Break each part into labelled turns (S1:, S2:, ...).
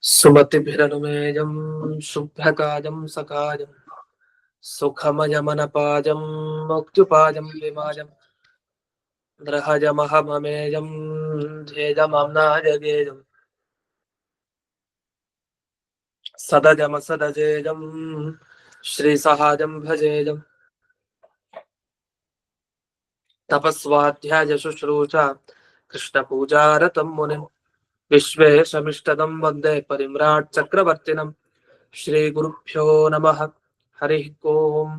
S1: सुमतिभिरनुमेयं शुभ्रकाजं सकाजं सुखमयमनपाजं मुक्त्युपाजं विमाजं द्रहजमहममेजं ध्येजमम्नाजगेजं सदजमसदजेजं श्रीसहाजं भजेजं तपस्वाध्याय शुश्रूषा कृष्णपूजारतं मुनिम् विश्वेशमिष्टदं वन्दे परिम्राट् चक्रवर्तिनम् श्रीगुरुभ्यो नमः। हरिः ओम्।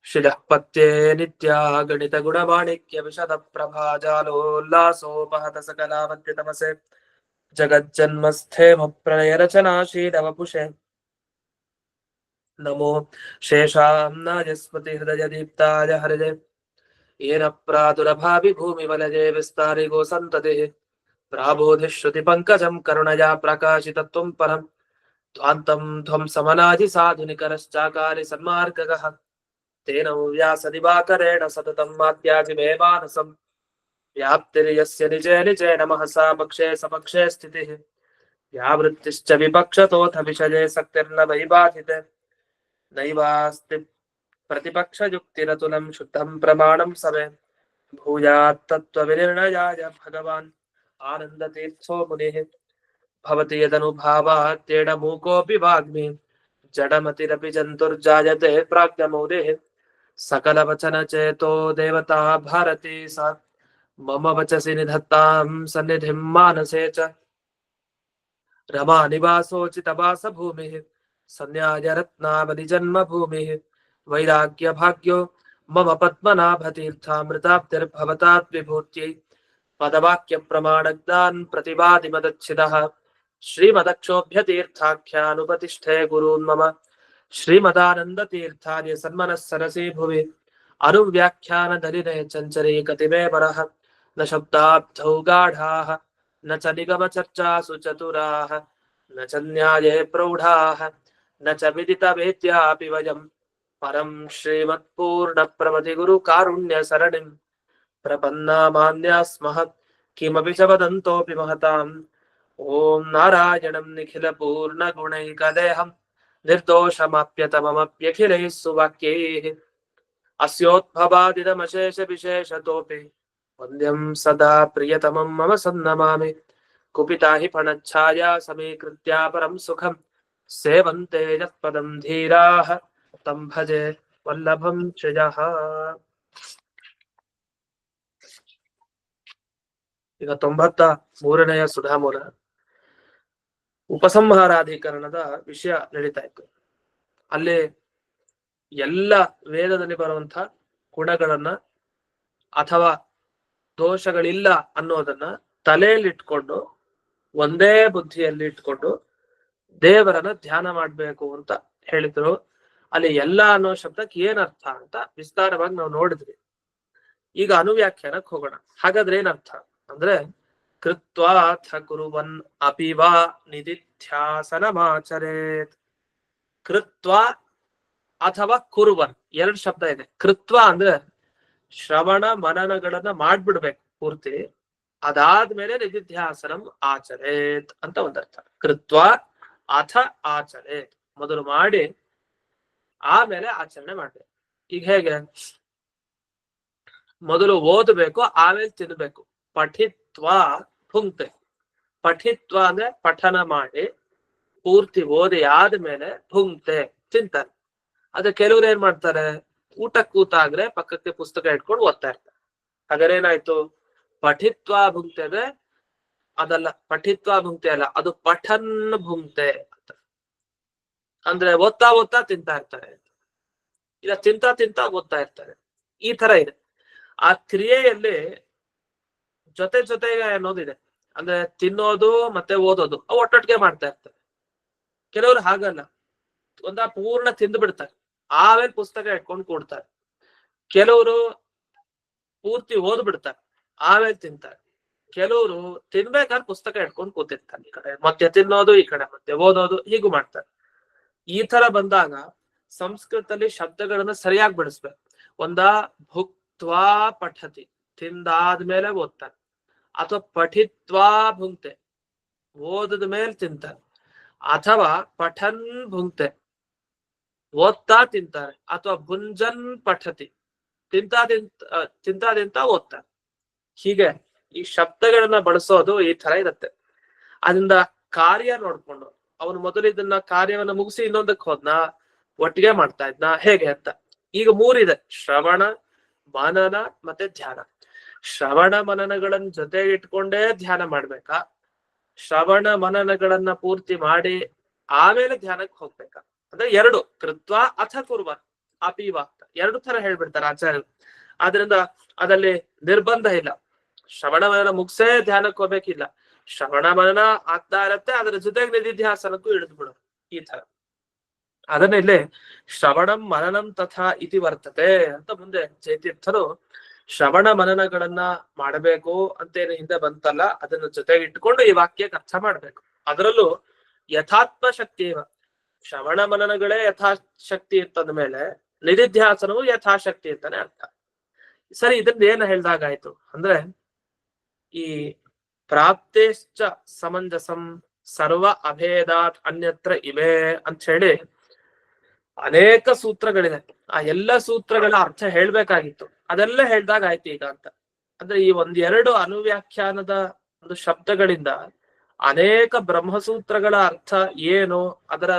S1: शिलःपत्ये नित्याः गणितगुणमाणिक्यविशदप्रभाजालोल्लासोपहत सकलावद्यतमसे जगज्जन्मस्थेमप्रलयरचनाशीलवपुषे नमो शेषाम्नाय स्मृतिहृदयदीप्ताय हरिजे येन प्रादुरभावि भूमिवलये विस्तारि गोसन्ततिः प्राबोधिश्रुतिपङ्कजं करुणया प्रकाशितत्वं परम् ध्वान्तं ध्वंसमनादि साधुनिकरश्चाकारि सन्मार्गगः तेन व्यासदिवाकरेण सततं मात्याजिमेवानसं व्याप्तिर्यस्य निजे निजे नमः सा पक्षे सपक्षे स्थितिः व्यावृत्तिश्च विपक्षतोऽथ विषये शक्तिर्न वैबाधिते नैवास्ति प्रतिपक्षयुक्तिरतुलं शुद्धं प्रमाणं समे भूयात् तत्त्वविनिर्णयाय भगवान् आनन्दतीर्थो मुनिः भवति यदनुभावात् मूकोऽपि वाग्मी जडमतिरपि जन्तुर्जायते प्राज्ञमौलिः सकलवचनचेतो देवता भारती सा मम वचसि निधत्तां सन्निधिं मानसे च रमानिवासोचितवासभूमिः सन्न्यायरत्नावलिजन्मभूमिः वैराग्यभाग्यो मम पद्मनाभतीर्थामृताब्धिर्भवतात् विभूत्यै पदवाक्यप्रमाणज्ञान् प्रतिवादिमदच्छिदः श्रीमदक्षोभ्यतीर्थाख्यानुपतिष्ठे गुरून् मम श्रीमदानन्दतीर्थार्य सन्मनः सरसि भुवि अनुव्याख्यानधरिणे चञ्चरे कतिमे परः न शब्दाब्धौ गाढाः न च निगमचर्चासु चतुराः न च न्याये प्रौढाः न च विदितवेद्यापि वयं परं श्रीमत्पूर्णप्रमतिगुरुकारुण्यसरणिं प्रपन्नामान्या स्मः किमपि च वदन्तोऽपि महताम् ॐ नारायणं निखिलपूर्णगुणैकदेहं निर्दोषमाप्यतममप्यखिलैः सुवाक्यैः अस्योद्भवादिदमशेषविशेषतोऽपि वन्द्यं सदा प्रियतमं मम सन्नमामि कुपिता हि फणच्छाया समीकृत्या परं सुखं सेवन्ते यत्पदं धीराः तं भजे वल्लभं ಶ್ರೇಯಃ। ಈಗ 93ನೆಯ ಸುಧಾಮೂಲ ಉಪಸಂಹಾರಾಧಿಕರಣದ ವಿಷಯ ನಡೀತಾ ಇತ್ತು. ಅಲ್ಲಿ ಎಲ್ಲ ವೇದದಲ್ಲಿ ಬರುವಂತಹ ಗುಣಗಳನ್ನ ಅಥವಾ ದೋಷಗಳಿಲ್ಲ ಅನ್ನೋದನ್ನ ತಲೆಯಲ್ಲಿಟ್ಕೊಂಡು ಒಂದೇ ಬುದ್ಧಿಯಲ್ಲಿ ಇಟ್ಕೊಂಡು ದೇವರನ್ನ ಧ್ಯಾನ ಮಾಡ್ಬೇಕು ಅಂತ ಹೇಳಿದ್ರು. ಅಲ್ಲಿ ಎಲ್ಲ ಅನ್ನೋ ಶಬ್ದಕ್ಕೆ ಏನರ್ಥ ಅಂತ ವಿಸ್ತಾರವಾಗಿ ನಾವು ನೋಡಿದ್ವಿ. ಈಗ ಅನುವ್ಯಾಖ್ಯಾನಕ್ಕೆ ಹೋಗೋಣ. ಹಾಗಾದ್ರೆ ಏನರ್ಥ ಅಂದ್ರೆ ಕೃತ್ವಾಥ ಕುರುವನ್ ಅಪಿವಾ ನಿಧಿಧ್ಯಾಸನಮಾಚರೇತ್. ಕೃತ್ವ ಅಥವಾ ಕುರುವನ್ ಎರಡು ಶಬ್ದ ಇದೆ. ಕೃತ್ವ ಅಂದ್ರೆ ಶ್ರವಣ ಮನನಗಳನ್ನ ಮಾಡ್ಬಿಡ್ಬೇಕು ಪೂರ್ತಿ, ಅದಾದ್ಮೇಲೆ ನಿಧಿಧ್ಯಾಸನಂ ಆಚರೇತ್ ಅಂತ ಒಂದರ್ಥ. ಕೃತ್ವ ಅಥ ಆಚರೇತ್, ಮೊದಲು ಮಾಡಿ ಆಮೇಲೆ ಆಚರಣೆ ಮಾಡ್ಬೇಕು. ಈಗ ಹೇಗೆ? ಮೊದಲು ಓದಬೇಕು, ಆಮೇಲೆ ತಿನ್ಬೇಕು. ಪಠಿತ್ವ ಭುಂಕ್ತೆ. ಪಠಿತ್ವ ಅಂದ್ರೆ ಪಠನ ಮಾಡಿ ಪೂರ್ತಿ ಓದಿ ಆದ್ಮೇಲೆ ಭುಂಕ್ತೆ ತಿಂತಾರೆ. ಅದ ಕೆಲವ್ರು ಏನ್ ಮಾಡ್ತಾರೆ, ಊಟ ಕೂತಾಗ್ರೆ ಪಕ್ಕಕ್ಕೆ ಪುಸ್ತಕ ಇಟ್ಕೊಂಡು ಓದ್ತಾ ಇರ್ತಾರೆ. ಹಾಗಾದ್ರೆ ಏನಾಯ್ತು? ಪಠಿತ್ವ ಭುಂಕ್ತೆ ಅಂದ್ರೆ ಅದಲ್ಲ, ಪಠಿತ್ವ ಭುಂಕ್ತೆ ಅಲ್ಲ, ಅದು ಪಠನ್ ಭುಂಕ್ತೆ ಅಂತ. ಅಂದ್ರೆ ಓದ್ತಾ ಓದ್ತಾ ತಿಂತಾ ಇರ್ತಾರೆ, ಇಲ್ಲ ತಿಂತಾ ತಿಂತಾ ಓದ್ತಾ ಇರ್ತಾರೆ. ಈ ತರ ಇದೆ. ಆ ಕ್ರಿಯೆಯಲ್ಲಿ ಜೊತೆ ಜೊತೆಗೆ ಅನ್ನೋದಿದೆ. ಅಂದ್ರೆ ತಿನ್ನೋದು ಮತ್ತೆ ಓದೋದು ಅವು ಒಟ್ಟೊಟ್ಟಿಗೆ ಮಾಡ್ತಾ ಇರ್ತಾರೆ. ಕೆಲವರು ಹಾಗಲ್ಲ, ಪೂರ್ಣ ತಿಂದು ಬಿಡ್ತಾರೆ, ಆಮೇಲೆ ಪುಸ್ತಕ ಇಟ್ಕೊಂಡು ಕೂಡ್ತಾರೆ. ಕೆಲವರು ಪೂರ್ತಿ ಓದ್ಬಿಡ್ತಾರೆ, ಆಮೇಲೆ ತಿಂತಾರೆ. ಕೆಲವರು ತಿನ್ಬೇಕಾದ್ರೆ ಪುಸ್ತಕ ಇಟ್ಕೊಂಡು ಕೂತಿರ್ತಾರೆ. ಈ ಕಡೆ ಮತ್ತೆ ತಿನ್ನೋದು, ಈ ಕಡೆ ಮತ್ತೆ ಓದೋದು, ಹೀಗೂ ಮಾಡ್ತಾರೆ. ಈ ತರ ಬಂದಾಗ ಸಂಸ್ಕೃತದಲ್ಲಿ ಶಬ್ದಗಳನ್ನ ಸರಿಯಾಗಿ ಬಿಡಿಸ್ಬೇಕು. ಭುಕ್ತ್ವಾ ಪಠತಿ, ತಿಂದಾದ್ಮೇಲೆ ಓದ್ತಾರೆ, ಅಥವಾ ಪಠಿತ್ವಾ ಭುಂಕ್ತೆ, ಓದದ ಮೇಲೆ ತಿಂತಾರೆ, ಅಥವಾ ಪಠನ್ ಭುಂಕ್ತೆ, ಓದ್ತಾ ತಿಂತಾರೆ, ಅಥವಾ ಭುಂಜನ್ ಪಠತಿ, ತಿಂತಾ ಓದ್ತಾರೆ. ಹೀಗೆ ಈ ಶಬ್ದಗಳನ್ನ ಬಳಸೋದು ಈ ತರ ಇರುತ್ತೆ. ಅದರಿಂದ ಕಾರ್ಯ ನೋಡ್ಕೊಂಡು ಅವನು ಮೊದಲು ಇದನ್ನ ಕಾರ್ಯವನ್ನ ಮುಗಿಸಿ ಇನ್ನೊಂದಕ್ಕೆ ಹೋದ್ನ, ಒಟ್ಟಿಗೆ ಮಾಡ್ತಾ ಇದ್ನ, ಹೇಗೆ ಅಂತ. ಈಗ ಮೂರಿದೆ: ಶ್ರವಣ, ಮನನ ಮತ್ತೆ ಧ್ಯಾನ. ಶ್ರವಣ ಮನನಗಳನ್ನ ಜೊತೆಗೆ ಇಟ್ಕೊಂಡೇ ಧ್ಯಾನ ಮಾಡ್ಬೇಕಾ, ಶ್ರವಣ ಮನನಗಳನ್ನ ಪೂರ್ತಿ ಮಾಡಿ ಆಮೇಲೆ ಧ್ಯಾನಕ್ಕೆ ಹೋಗ್ಬೇಕಾ? ಅಂದ್ರೆ ಎರಡು, ಕೃತ್ವ ಅಥ ಕುರ್ವ ಅಪೀವ ಅಂತ ಎರಡು ತರ ಹೇಳ್ಬಿಡ್ತಾರೆ ಆಚಾರ್ಯರು. ಆದ್ರಿಂದ ಅದಲ್ಲಿ ನಿರ್ಬಂಧ ಇಲ್ಲ, ಶ್ರವಣ ಮನನ ಮುಗಿಸೇ ಧ್ಯಾನಕ್ಕೆ ಹೋಗ್ಬೇಕಿಲ್ಲ. ಶ್ರವಣ ಮನನ ಆಗ್ತಾ ಇರತ್ತೆ, ಅದರ ಜೊತೆಗೆ ನಿಧಿಧ್ಯಾಸನಕ್ಕೂ ಇಳಿದು ಬಿಡೋದು, ಈ ತರ. ಅದನ್ನ ಇಲ್ಲಿ ಶ್ರವಣಂ ಮನನಂ ತಥಾ ಇತಿ ವರ್ತತೆ ಅಂತ ಮುಂದೆ ಜಯತೀರ್ಥರು ಶ್ರವಣ ಮನನಗಳನ್ನ ಮಾಡಬೇಕು ಅಂತೇನು ಹಿಂದೆ ಬಂತಲ್ಲ, ಅದನ್ನ ಜೊತೆಗೆ ಇಟ್ಕೊಂಡು ಈ ವಾಕ್ಯಕ್ಕೆ ಅರ್ಥ ಮಾಡ್ಬೇಕು. ಅದರಲ್ಲೂ ಯಥಾತ್ಮ ಶಕ್ತಿ ಇವ, ಶ್ರವಣ ಮನನಗಳೇ ಯಥಾಶಕ್ತಿ ಇತ್ತಂದ ಮೇಲೆ ನಿಧಿಧ್ಯಾಸನವು ಯಥಾಶಕ್ತಿ ಅಂತಾನೆ ಅರ್ಥ. ಸರಿ, ಇದನ್ನ ಏನ್ ಹೇಳ್ದಾಗಾಯ್ತು ಅಂದ್ರೆ, ಈ ಪ್ರಾಪ್ತೇಶ್ಚ ಸಮಂಜಸಂ ಸರ್ವ ಅಭೇದಾತ್ ಅನ್ಯತ್ರ ಇವೆ ಅಂತ ಹೇಳಿ ಅನೇಕ ಸೂತ್ರಗಳಿದೆ. ಆ ಎಲ್ಲ ಸೂತ್ರಗಳ ಅರ್ಥ ಹೇಳ್ಬೇಕಾಗಿತ್ತು, ಅದೆಲ್ಲ ಹೇಳ್ದಾಗ ಆಯ್ತು ಈಗ ಅಂತ. ಅಂದ್ರೆ ಈ ಒಂದೆರಡು ಅನುವ್ಯಾಖ್ಯಾನದ ಒಂದು ಶಬ್ದಗಳಿಂದ ಅನೇಕ ಬ್ರಹ್ಮಸೂತ್ರಗಳ ಅರ್ಥ ಏನು, ಅದರ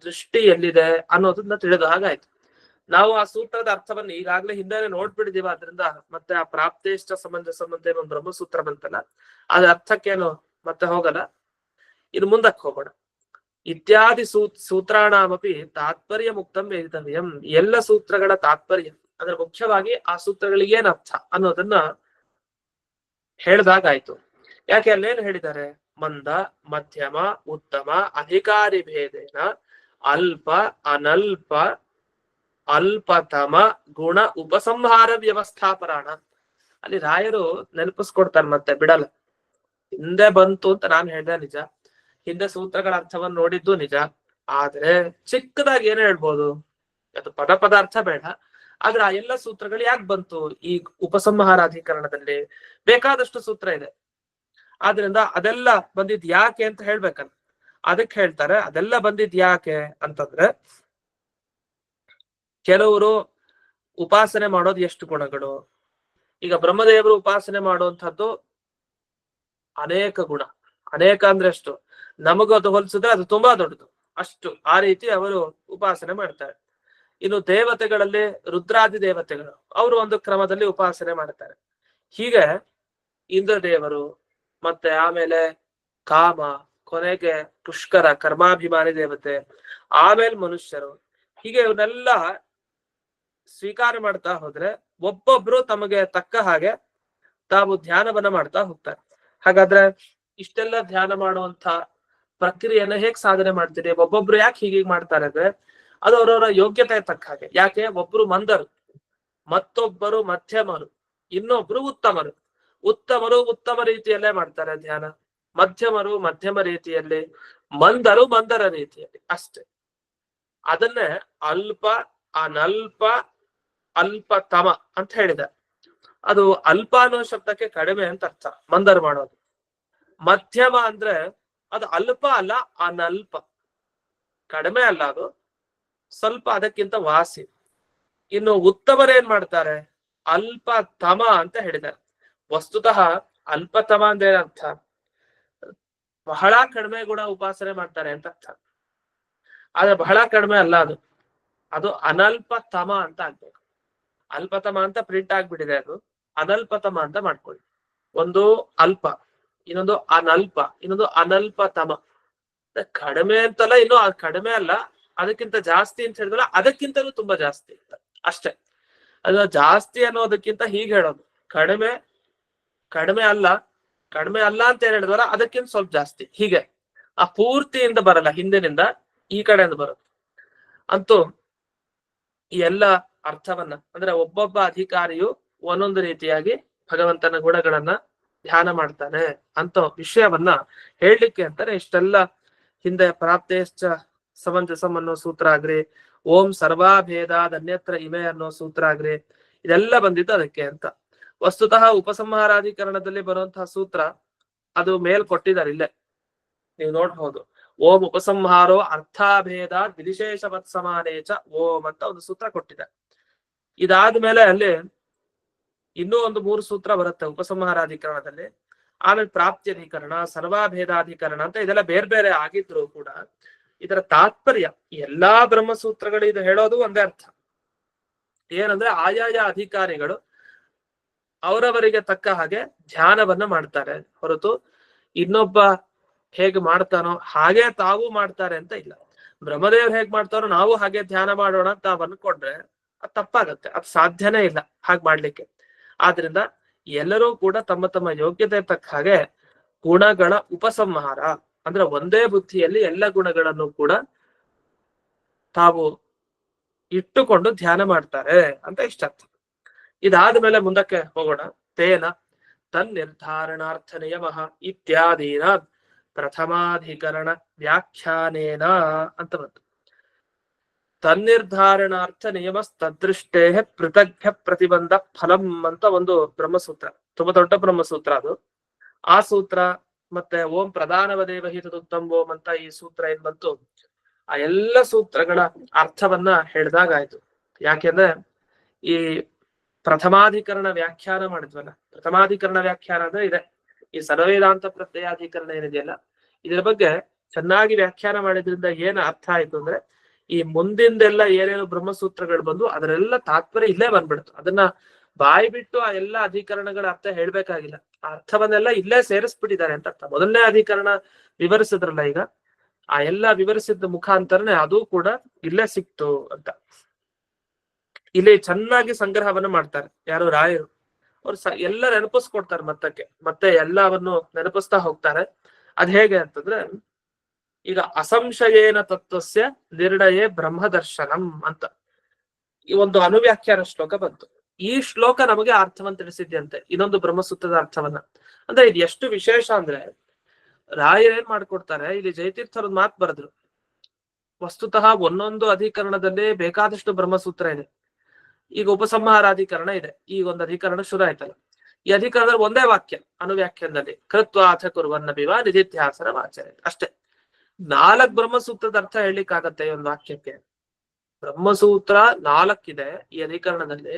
S1: ದೃಷ್ಟಿ ಎಲ್ಲಿದೆ ಅನ್ನೋದನ್ನ ತಿಳಿದ ಹಾಗಾಯ್ತು. ನಾವು ಆ ಸೂತ್ರದ ಅರ್ಥವನ್ನು ಈಗಾಗ್ಲೇ ಹಿಂದೆ ನೋಡ್ಬಿಡಿದೀವ, ಅದರಿಂದ ಮತ್ತೆ ಆ ಪ್ರಾಪ್ತೇಷ್ಟ ಸಮಂಜಸ ಅಂತ ಒಂದು ಬ್ರಹ್ಮಸೂತ್ರ ಬಂತಲ್ಲ, ಅದ ಅರ್ಥಕ್ಕೇನು ಮತ್ತೆ ಹೋಗಲ್ಲ. ಇನ್ನು ಮುಂದಕ್ಕೆ ಹೋಗೋಣ. ಇತ್ಯಾದಿ ಸೂತ್ರಾಣಾಮಪಿ ತಾತ್ಪರ್ಯ ಮುಕ್ತಂ ವೇದಿತವ್ಯಂ. ಎಲ್ಲ ಸೂತ್ರಗಳ ತಾತ್ಪರ್ಯ ಅಂದ್ರೆ ಮುಖ್ಯವಾಗಿ ಆ ಸೂತ್ರಗಳಿಗೆ ಏನ್ ಅರ್ಥ ಅನ್ನೋದನ್ನ ಹೇಳ್ದಾಗಾಯ್ತು. ಯಾಕೆ ಅಲ್ಲೇನು ಹೇಳಿದ್ದಾರೆ? ಮಂದ, ಮಧ್ಯಮ, ಉತ್ತಮ, ಅಧಿಕಾರಿ ಭೇದೇನ ಅಲ್ಪ, ಅನಲ್ಪ, ಅಲ್ಪತಮ ಗುಣ ಉಪಸಂಹಾರ ವ್ಯವಸ್ಥಾಪರಾಣ. ಅಲ್ಲಿ ರಾಯರು ನೆನಪಿಸ್ಕೊಡ್ತಾರೆ, ಮತ್ತೆ ಬಿಡಲ್ಲ. ಹಿಂದೆ ಬಂತು ಅಂತ ನಾನು ಹೇಳ್ದೆ ನಿಜ, ಹಿಂದೆ ಸೂತ್ರಗಳ ಅರ್ಥವನ್ನು ನೋಡಿದ್ದು ನಿಜ, ಆದ್ರೆ ಚಿಕ್ಕದಾಗಿ ಏನ್ ಹೇಳ್ಬೋದು, ಅದು ಪದಾರ್ಥ ಬೇಡ, ಆದ್ರೆ ಆ ಎಲ್ಲ ಸೂತ್ರಗಳು ಯಾಕೆ ಬಂತು ಈ ಉಪಸಂಹಾರಾಧಿಕರಣದಲ್ಲಿ? ಬೇಕಾದಷ್ಟು ಸೂತ್ರ ಇದೆ, ಆದ್ರಿಂದ ಅದೆಲ್ಲ ಬಂದಿದ್ ಯಾಕೆ ಅಂತ ಹೇಳ್ಬೇಕಲ್ಲ. ಅದಕ್ಕೆ ಹೇಳ್ತಾರೆ, ಅದೆಲ್ಲ ಬಂದಿದ್ ಯಾಕೆ ಅಂತಂದ್ರೆ, ಕೆಲವರು ಉಪಾಸನೆ ಮಾಡೋದು ಎಷ್ಟು ಗುಣಗಳು. ಈಗ ಬ್ರಹ್ಮದೇವರು ಉಪಾಸನೆ ಮಾಡುವಂತಹದ್ದು ಅನೇಕ ಗುಣ. ಅನೇಕ ಅಂದ್ರೆ ಎಷ್ಟು, ನಮಗೂ ಅದು ಹೋಲಿಸಿದ್ರೆ ಅದು ತುಂಬಾ ದೊಡ್ಡದು, ಅಷ್ಟು ಆ ರೀತಿ ಅವರು ಉಪಾಸನೆ ಮಾಡ್ತಾರೆ. ಇನ್ನು ದೇವತೆಗಳಲ್ಲಿ ರುದ್ರಾದಿ ದೇವತೆಗಳು, ಅವರು ಒಂದು ಕ್ರಮದಲ್ಲಿ ಉಪಾಸನೆ ಮಾಡ್ತಾರೆ. ಹೀಗೆ ಇಂದ್ರದೇವರು, ಮತ್ತೆ ಆಮೇಲೆ ಕಾಮ, ಕೊನೆಗೆ ಪುಷ್ಕರ ಕರ್ಮಾಭಿಮಾನಿ ದೇವತೆ, ಆಮೇಲೆ ಮನುಷ್ಯರು, ಹೀಗೆ ಇವನ್ನೆಲ್ಲ ಸ್ವೀಕಾರ ಮಾಡ್ತಾ ಹೋದ್ರೆ ಒಬ್ಬೊಬ್ರು ತಮಗೆ ತಕ್ಕ ಹಾಗೆ ತಾವು ಧ್ಯಾನವನ್ನ ಮಾಡ್ತಾ ಹೋಗ್ತಾರೆ. ಹಾಗಾದ್ರೆ ಇಷ್ಟೆಲ್ಲ ಧ್ಯಾನ ಮಾಡುವಂತ ಪ್ರಕ್ರಿಯೆಯನ್ನ ಹೇಗ್ ಸಾಧನೆ ಮಾಡ್ತೀರಿ? ಒಬ್ಬೊಬ್ರು ಯಾಕೆ ಹೀಗೆ ಮಾಡ್ತಾರೆ ಅಂದ್ರೆ, ಅದು ಅವರವರ ಯೋಗ್ಯತೆ ತಕ್ಕ ಹಾಗೆ. ಯಾಕೆ? ಒಬ್ರು ಮಂದರು, ಮತ್ತೊಬ್ಬರು ಮಧ್ಯಮರು, ಇನ್ನೊಬ್ರು ಉತ್ತಮರು. ಉತ್ತಮರು ಉತ್ತಮ ರೀತಿಯಲ್ಲೇ ಮಾಡ್ತಾರೆ ಧ್ಯಾನ, ಮಧ್ಯಮರು ಮಧ್ಯಮ ರೀತಿಯಲ್ಲಿ, ಮಂದರು ಮಂದರ ರೀತಿಯಲ್ಲಿ ಅಷ್ಟೇ. ಅದನ್ನೇ ಅಲ್ಪ, ಅನಲ್ಪ, ಅಲ್ಪತಮ ಅಂತ ಹೇಳಿದ. ಅದು ಅಲ್ಪ ಅನ್ನೋ ಶಬ್ದಕ್ಕೆ ಕಡಿಮೆ ಅಂತ ಅರ್ಥ, ಮಂದರ್ ಮಾಡೋದು. ಮಧ್ಯಮ ಅಂದ್ರೆ ಅದು ಅಲ್ಪ ಅಲ್ಲ, ಅನಲ್ಪ, ಕಡಿಮೆ ಅಲ್ಲ, ಅದು ಸ್ವಲ್ಪ ಅದಕ್ಕಿಂತ ವಾಸಿ. ಇನ್ನು ಉತ್ತಮರೇನ್ ಮಾಡ್ತಾರೆ? ಅಲ್ಪತಮ ಅಂತ ಹೇಳಿದ್ದಾರೆ. ವಸ್ತುತಃ ಅಲ್ಪತಮ ಅಂದ್ರೆ ಅರ್ಥ ಬಹಳ ಕಡಿಮೆ ಗುಣ ಉಪಾಸನೆ ಮಾಡ್ತಾರೆ ಅಂತ ಅರ್ಥ. ಆದ್ರೆ ಬಹಳ ಕಡಿಮೆ ಅಲ್ಲ, ಅದು ಅನಲ್ಪತಮ ಅಂತ ಆಗ್ಬೇಕು. ಅಲ್ಪತಮ ಅಂತ ಪ್ರಿಂಟ್ ಆಗ್ಬಿಟ್ಟಿದೆ, ಅದು ಅನಲ್ಪತಮ ಅಂತ ಮಾಡ್ಕೊಳ್ಳಿ. ಒಂದು ಅಲ್ಪ, ಇನ್ನೊಂದು ಅನಲ್ಪ, ಇನ್ನೊಂದು ಅನಲ್ಪತಮ. ಕಡಿಮೆ ಅಂತಲ್ಲ, ಇನ್ನು ಕಡಿಮೆ ಅಲ್ಲ, ಅದಕ್ಕಿಂತ ಜಾಸ್ತಿ ಅಂತ ಹೇಳಿದ್ರೆ ಅದಕ್ಕಿಂತಲೂ ತುಂಬಾ ಜಾಸ್ತಿ ಅಂತ ಅಷ್ಟೇ. ಅದು ಜಾಸ್ತಿ ಅನ್ನೋದಕ್ಕಿಂತ ಹೀಗೆ ಹೇಳೋದು, ಕಡಿಮೆ ಕಡಿಮೆ ಅಲ್ಲ, ಕಡಿಮೆ ಅಲ್ಲ ಅಂತ ಏನ್ ಹೇಳಿದ್ವಲ್ಲ ಅದಕ್ಕಿಂತ ಸ್ವಲ್ಪ ಜಾಸ್ತಿ. ಹೀಗೆ ಆ ಪೂರ್ತಿಯಿಂದ ಬರಲ್ಲ, ಹಿಂದಿನಿಂದ ಈ ಕಡೆಯಿಂದ ಬರೋದು. ಅಂತೂ ಈ ಎಲ್ಲ ಅರ್ಥವನ್ನ ಅಂದ್ರೆ ಒಬ್ಬೊಬ್ಬ ಅಧಿಕಾರಿಯು ಒಂದೊಂದು ರೀತಿಯಾಗಿ ಭಗವಂತನ ಗುಣಗಳನ್ನ ಧ್ಯಾನ ಮಾಡ್ತಾನೆ ಅಂತ ವಿಷಯವನ್ನ ಹೇಳಲಿಕ್ಕೆ ಅಂತಾನೆ ಇಷ್ಟೆಲ್ಲ ಹಿಂದೆ ಪ್ರಾಪ್ತೇಶ್ಚ ಸಮಂಜಸಂ ಅನ್ನೋ ಸೂತ್ರ ಆಗ್ರಿ, ಓಂ ಸರ್ವಾಭೇದಾದ್ ಅನ್ಯತ್ರ ಇಮೆ ಅನ್ನೋ ಸೂತ್ರ ಆಗ್ರಿ, ಇದೆಲ್ಲ ಬಂದಿದ್ದು ಅದಕ್ಕೆ ಅಂತ. ವಸ್ತುತಃ ಉಪಸಂಹಾರಾಧಿಕರಣದಲ್ಲಿ ಬರುವಂತಹ ಸೂತ್ರ ಅದು ಮೇಲ್ ಕೊಟ್ಟಿದ್ದಾರೆ ಇಲ್ಲೇ. ನೀವು ನೋಡ್ಬಹುದು. ಓಂ ಉಪಸಂಹಾರೋ ಅರ್ಥಾಭೇದ ವಿಶೇಷವತ್ ಸಮಾನೇಚ ಓಂ ಅಂತ ಒಂದು ಸೂತ್ರ ಕೊಟ್ಟಿದೆ. ಇದಾದ್ಮೇಲೆ ಅಲ್ಲಿ ಇನ್ನೂ ಒಂದು 3 ಸೂತ್ರ ಬರುತ್ತೆ ಉಪಸಂಹಾರಾಧಿಕರಣದಲ್ಲಿ. ಆಮೇಲೆ ಪ್ರಾಪ್ತ್ಯಧಿಕರಣ, ಸರ್ವಾಭೇದಾಧಿಕರಣ ಅಂತ ಇದೆಲ್ಲ ಬೇರೆ ಬೇರೆ ಆಗಿದ್ರು ಕೂಡ ಇದರ ತಾತ್ಪರ್ಯ ಎಲ್ಲಾ ಬ್ರಹ್ಮಸೂತ್ರಗಳು ಇದು ಹೇಳೋದು ಒಂದೇ ಅರ್ಥ. ಏನಂದ್ರೆ ಆಯಾಯ ಅಧಿಕಾರಿಗಳು ಅವರವರಿಗೆ ತಕ್ಕ ಹಾಗೆ ಧ್ಯಾನವನ್ನ ಮಾಡ್ತಾರೆ ಹೊರತು ಇನ್ನೊಬ್ಬ ಹೇಗೆ ಮಾಡ್ತಾನೋ ಹಾಗೆ ತಾವು ಮಾಡ್ತಾರೆ ಅಂತ ಇಲ್ಲ. ಬ್ರಹ್ಮದೇವ್ರು ಹೇಗ್ ಮಾಡ್ತಾರೋ ನಾವು ಹಾಗೆ ಧ್ಯಾನ ಮಾಡೋಣ ಅಂತ ತಾವ್ ಅನ್ಕೊಂಡ್ರೆ ಅದು ತಪ್ಪಾಗತ್ತೆ. ಅದು ಸಾಧ್ಯನೇ ಇಲ್ಲ ಹಾಗೆ ಮಾಡ್ಲಿಕ್ಕೆ. ಆದ್ರಿಂದ ಎಲ್ಲರೂ ಕೂಡ ತಮ್ಮ ತಮ್ಮ ಯೋಗ್ಯತೆ ತಕ್ಕ ಹಾಗೆ ಗುಣಗಳ ಉಪಸಂಹಾರ ಅಂದ್ರೆ ಒಂದೇ ಬುದ್ಧಿಯಲ್ಲಿ ಎಲ್ಲ ಗುಣಗಳನ್ನು ಕೂಡ ತಾವು ಇಟ್ಟುಕೊಂಡು ಧ್ಯಾನ ಮಾಡ್ತಾರೆ ಅಂತ ಇಷ್ಟ ಅರ್ಥ. ಇದಾದ್ಮೇಲೆ ಮುಂದಕ್ಕೆ ಹೋಗೋಣ. ತೇನ ತನ್ನಿರ್ಧಾರಣಾರ್ಥ ನಿಯಮ ಇತ್ಯಾದೀನ ಪ್ರಥಮಾಧಿಕರಣ ವ್ಯಾಖ್ಯಾನೇನ ಅಂತ ಬಂತು. ತನ್ನಿರ್ಧಾರಣಾರ್ಥ ನಿಯಮ ತದೃಷ್ಟೇ ಪೃಥಗ್ಭ್ಯ ಪ್ರತಿಬಂಧ ಫಲಂ ಅಂತ ಒಂದು ಬ್ರಹ್ಮಸೂತ್ರ, ತುಂಬಾ ದೊಡ್ಡ ಬ್ರಹ್ಮಸೂತ್ರ ಅದು. ಆ ಸೂತ್ರ ಮತ್ತೆ ಓಂ ಪ್ರಧಾನವದೇವ ಹಿ ತದುಕ್ತಂ ಓಂ ಅಂತ ಈ ಸೂತ್ರ ಏನ್ ಬಂತು, ಆ ಎಲ್ಲ ಸೂತ್ರಗಳ ಅರ್ಥವನ್ನ ಹೇಳಿದಾಗಾಯ್ತು. ಯಾಕೆಂದ್ರೆ ಈ ಪ್ರಥಮಾಧಿಕರಣ ವ್ಯಾಖ್ಯಾನ ಮಾಡಿದ್ವಲ್ಲ, ಪ್ರಥಮಾಧಿಕರಣ ವ್ಯಾಖ್ಯಾನ ಅಂದ್ರೆ ಇದೆ. ಈ ಸರ್ವವೇದಾಂತ ಪ್ರತ್ಯಯಾಧಿಕರಣ ಏನಿದೆಯಲ್ಲ ಇದ್ರ ಬಗ್ಗೆ ಚೆನ್ನಾಗಿ ವ್ಯಾಖ್ಯಾನ ಮಾಡಿದ್ರಿಂದ ಏನ್ ಅರ್ಥ ಆಯ್ತು ಅಂದ್ರೆ ಈ ಮುಂದಿಂದೆಲ್ಲ ಏನೇನು ಬ್ರಹ್ಮಸೂತ್ರಗಳು ಬಂದು ಅದರೆಲ್ಲ ತಾತ್ಪರ್ಯ ಇಲ್ಲೇ ಬಂದ್ಬಿಡ್ತು. ಅದನ್ನ ಬಾಯಿ ಬಿಟ್ಟು ಆ ಎಲ್ಲ ಅಧಿಕರಣಗಳ ಅರ್ಥ ಹೇಳ್ಬೇಕಾಗಿಲ್ಲ, ಆ ಅರ್ಥವನ್ನೆಲ್ಲ ಇಲ್ಲೇ ಸೇರಿಸ್ಬಿಟ್ಟಿದ್ದಾರೆ ಅಂತ ಅರ್ಥ. ಮೊದಲನೇ ಅಧಿಕರಣ ವಿವರಿಸಿದ್ರಲ್ಲ ಈಗ, ಆ ಎಲ್ಲ ವಿವರಿಸಿದ ಮುಖಾಂತರನೇ ಅದು ಕೂಡ ಇಲ್ಲೇ ಸಿಕ್ತು ಅಂತ. ಇಲ್ಲಿ ಚೆನ್ನಾಗಿ ಸಂಗ್ರಹವನ್ನ ಮಾಡ್ತಾರೆ ಯಾರು ರಾಯರು. ಅವ್ರು ಎಲ್ಲ ನೆನಪಿಸ್ಕೊಡ್ತಾರೆ ಮತ್ತೆ ಎಲ್ಲವನ್ನು ನೆನಪಿಸ್ತಾ ಹೋಗ್ತಾರೆ. ಅದ್ ಹೇಗೆ ಅಂತಂದ್ರೆ ಈಗ ಅಸಂಶಯೇನ ತತ್ವಸ್ಯ ನಿರ್ಣಯೇ ಬ್ರಹ್ಮದರ್ಶನಂ ಅಂತ ಈ ಒಂದು ಅನುವ್ಯಾಖ್ಯಾನ ಶ್ಲೋಕ ಬಂತು. ಈ ಶ್ಲೋಕ ನಮಗೆ ಅರ್ಥವನ್ನ ತಿಳಿಸಿದ್ಯಂತೆ, ಇನ್ನೊಂದು ಬ್ರಹ್ಮಸೂತ್ರದ ಅರ್ಥವನ್ನ. ಅಂದ್ರೆ ಇದು ಎಷ್ಟು ವಿಶೇಷ ಅಂದ್ರೆ ರಾಯರೇನ್ ಮಾಡ್ಕೊಡ್ತಾರೆ, ಇಲ್ಲಿ ಜಯತೀರ್ಥರೊಂದು ಮಾತು ಬರೆದ್ರು. ವಸ್ತುತಃ ಒಂದೊಂದು ಅಧಿಕರಣದಲ್ಲಿ ಬೇಕಾದಷ್ಟು ಬ್ರಹ್ಮಸೂತ್ರ ಇದೆ. ಈಗ ಉಪಸಂಹಾರಾಧಿಕರಣ ಇದೆ, ಈಗ ಒಂದು ಅಧಿಕರಣ ಶುರು ಆಯ್ತಲ್ಲ. ಈ ಅಧಿಕರಣದಲ್ಲಿ ಒಂದೇ ವಾಕ್ಯ ಅನುವ್ಯಾಖ್ಯಾನದಲ್ಲಿ ಕೃತ್ವಾಥ ಕುರ್ವನ್ನ ಬಿವ ನಿಧಿಧ್ಯಾಸನ ಆಚರಣೆ ಅಷ್ಟೇ. 4 ಬ್ರಹ್ಮಸೂತ್ರದ ಅರ್ಥ ಹೇಳಲಿಕ್ಕಾಗತ್ತೆ ಈ ಒಂದು ವಾಕ್ಯಕ್ಕೆ. ಬ್ರಹ್ಮಸೂತ್ರ 4 ಇದೆ ಈ ಅಧಿಕರಣದಲ್ಲಿ.